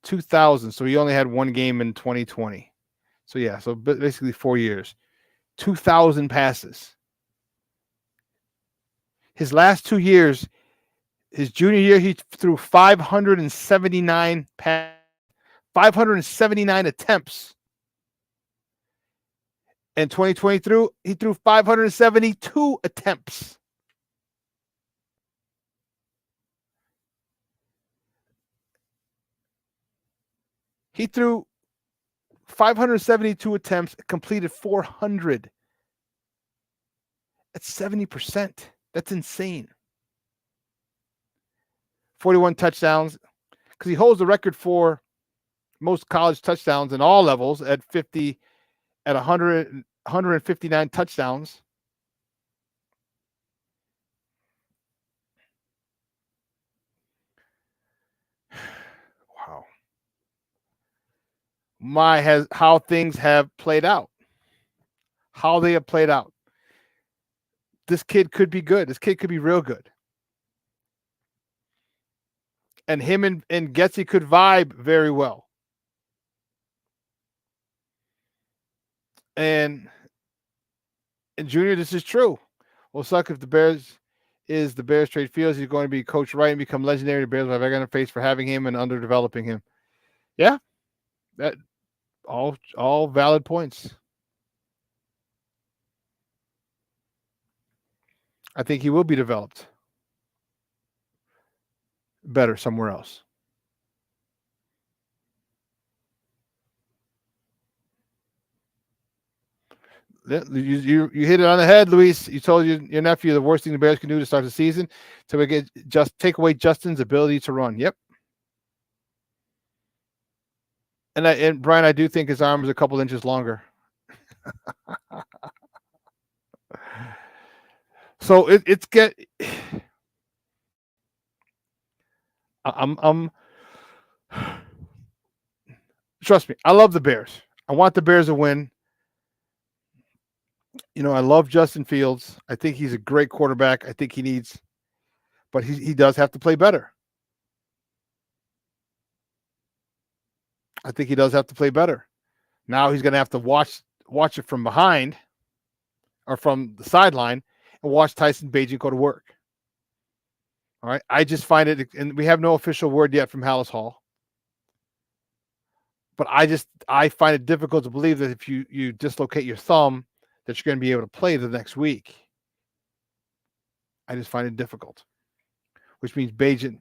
2,000. So he only had one game in 2020. So yeah, so basically 4 years. 2,000 passes. His last 2 years, his junior year, he threw 579 attempts. In 2023, he threw 572 attempts. He threw 572 attempts, completed 400. That's 70%. That's insane. 41 touchdowns, because he holds the record for most college touchdowns in all levels at 159 touchdowns. Wow. How things have played out. How they have played out. This kid could be good. This kid could be real good. And him and Getsy could vibe very well. And Junior, this is true. Will suck if the Bears trade Fields. He's going to be coached right and become legendary. The Bears will have egg on their face for having him and underdeveloping him. Yeah, that all valid points. I think he will be developed better somewhere else. You hit it on the head, Luis. You told your nephew the worst thing the Bears can do to start the season to take away Justin's ability to run. Yep. And Brian, I do think his arm is a couple inches longer. So I'm trust me, I love the Bears. I want the Bears to win. I love Justin Fields. I think he's a great quarterback. I think but he does have to play better. I think he does have to play better. Now he's going to have to watch it from behind or from the sideline and watch Tyson Bagent go to work. All right. I just find it, and we have no official word yet from Hallis Hall, but I find it difficult to believe that if you dislocate your thumb, that you're going to be able to play the next week. I just find it difficult, which means Bagent,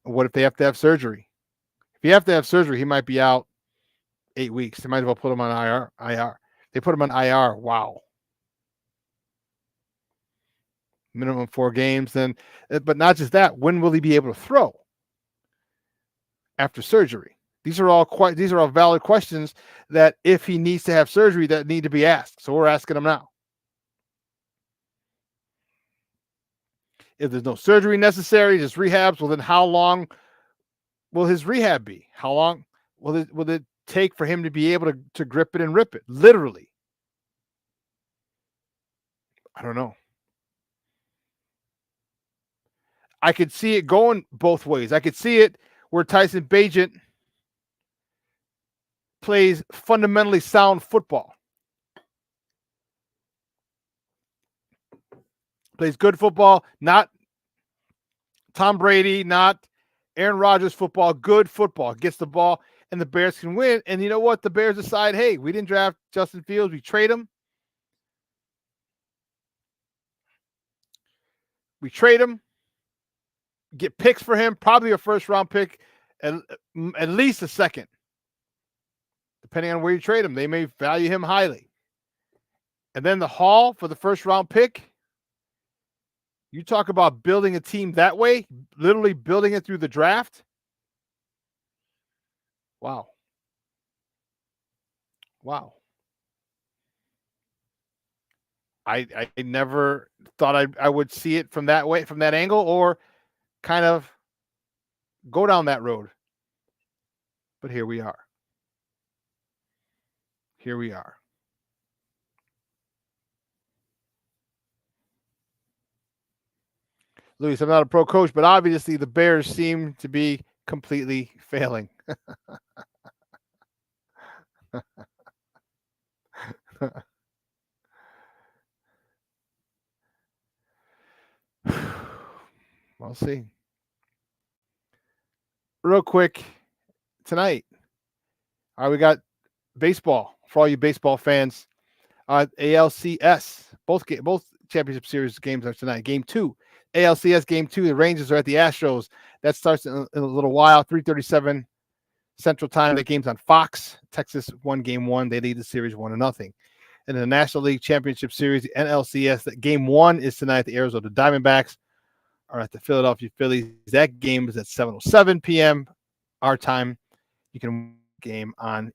what if they have to have surgery? If you have to have surgery, he might be out 8 weeks. They might as well put him on IR. They put him on IR. Wow. Minimum 4 games. But not just that. When will he be able to throw after surgery? These are all valid questions that if he needs to have surgery that need to be asked. So we're asking him now. If there's no surgery necessary, just rehabs, well, then how long will his rehab be? How long will it take for him to be able to grip it and rip it? Literally. I don't know. I could see it going both ways. I could see it where Tyson Bagent plays fundamentally sound football. Plays good football, not Tom Brady, not Aaron Rodgers football, good football. Gets the ball, and the Bears can win. And you know what? The Bears decide, hey, we didn't draft Justin Fields. We trade him. Get picks for him, probably a first-round pick, at least a second. Depending on where you trade him, they may value him highly. And then the haul for the first-round pick, you talk about building a team that way, literally building it through the draft. Wow. I never thought I would see it from that way, from that angle, or kind of go down that road. But here we are. Luis, I'm not a pro coach, but obviously the Bears seem to be completely failing. We'll see. Real quick, tonight, we got baseball for all you baseball fans. ALCS, both championship series games are tonight. Game 2, ALCS Game 2. The Rangers are at the Astros. That starts in a little while. 3:37 Central Time. The game's on Fox. Texas won Game 1. They lead the series 1-0. And in the National League Championship Series, the NLCS, that Game 1 is tonight. The Arizona Diamondbacks are at the Philadelphia Phillies. That game is at 7:07 p.m. our time. You can watch the game on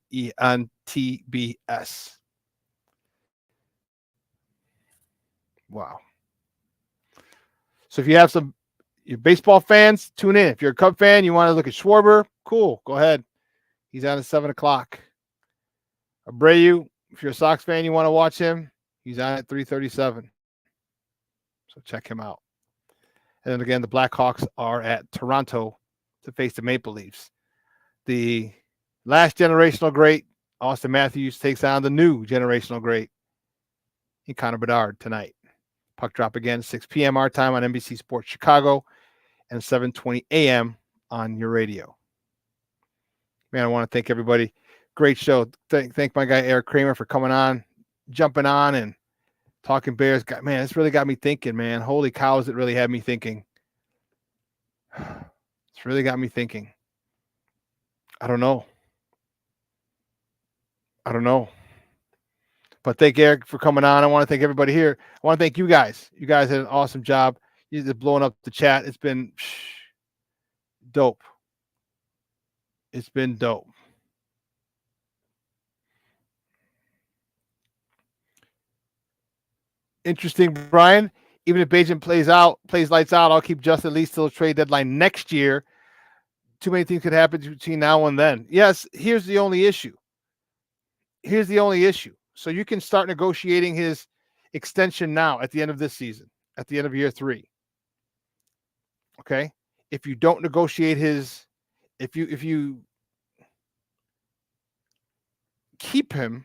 TBS. Wow. So if you have some baseball fans, tune in. If you're a Cub fan, you want to look at Schwarber, cool. Go ahead. He's on at 7 o'clock. Abreu, if you're a Sox fan, you want to watch him, he's on at 3:37. So check him out. And then again, the Blackhawks are at Toronto to face the Maple Leafs. The last generational great, Austin Matthews, takes on the new generational great, Connor Bedard, tonight. Puck drop again, 6 p.m. our time on NBC Sports Chicago and 7:20 a.m. on your radio. Man, I want to thank everybody. Great show. Thank my guy Eric Kramer for coming on, jumping on, and talking Bears. Man, it's really got me thinking, man. Holy cows, it really had me thinking. It's really got me thinking. I don't know. But thank Eric for coming on. I want to thank everybody here. I want to thank you guys. You guys had an awesome job. You're just blowing up the chat. It's been dope. It's been dope. Interesting, Brian. Even if Bajan plays lights out, I'll keep Justin at least till the trade deadline next year. Too many things could happen between now and then. Yes, here's the only issue. So you can start negotiating his extension now at the end of this season, at the end of year 3. Okay? If you don't negotiate if you keep him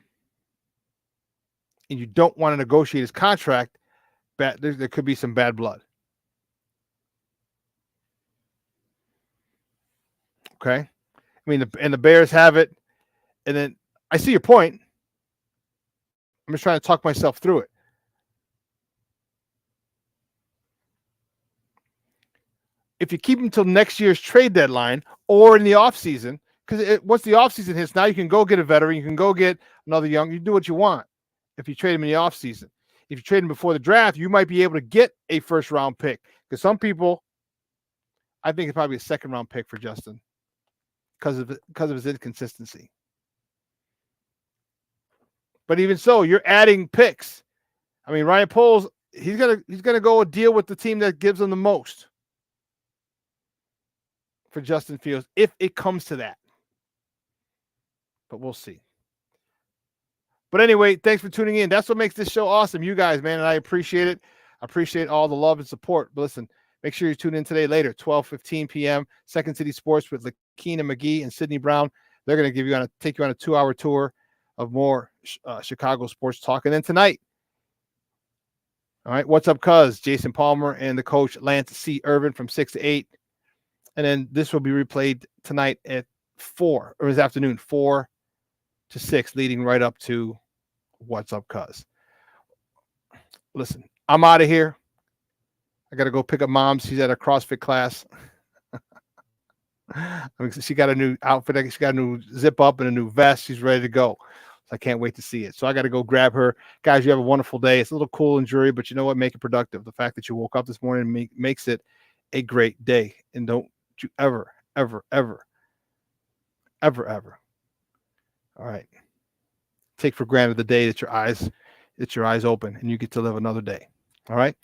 and you don't want to negotiate his contract, there could be some bad blood. Okay? I mean, the Bears have it, and then I see your point. I'm just trying to talk myself through it. If you keep him until next year's trade deadline or in the offseason, because once the offseason hits, now you can go get a veteran, you can go get another young, you do what you want if you trade him in the offseason. If you trade him before the draft, you might be able to get a first-round pick. Because some people, I think it's probably a second-round pick for Justin because of his inconsistency. But even so, you're adding picks. I mean, Ryan Poles, he's gonna go deal with the team that gives him the most for Justin Fields if it comes to that. But we'll see. But anyway, thanks for tuning in. That's what makes this show awesome, you guys, man, and I appreciate it. I appreciate all the love and support. But listen, make sure you tune in today later, 12:15 p.m. Second City Sports with Lakina McGee and Sydney Brown. They're going to take you on a 2-hour tour of more Chicago sports talk. And then tonight, all right, What's Up, Cuz? Jason Palmer and the coach Lance C. Irvin from 6 to 8. And then this will be replayed tonight at 4, or this afternoon, 4 to 6, leading right up to What's Up, Cuz? Listen, I'm out of here. I got to go pick up Mom. She's at a CrossFit class. I mean, she got a new outfit. She got a new zip up and a new vest. She's ready to go. So I can't wait to see it. So I got to go grab her. Guys, you have a wonderful day. It's a little cool and dreary, but you know what? Make it productive. The fact that you woke up this morning makes it a great day. And don't you ever, ever, ever, ever, ever. All right. Take for granted the day that your eyes open and you get to live another day. All right.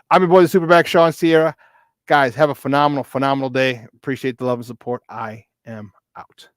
I'm your boy, the SuperBack, Shawn Sierra. Guys, have a phenomenal, phenomenal day. Appreciate the love and support. I am out.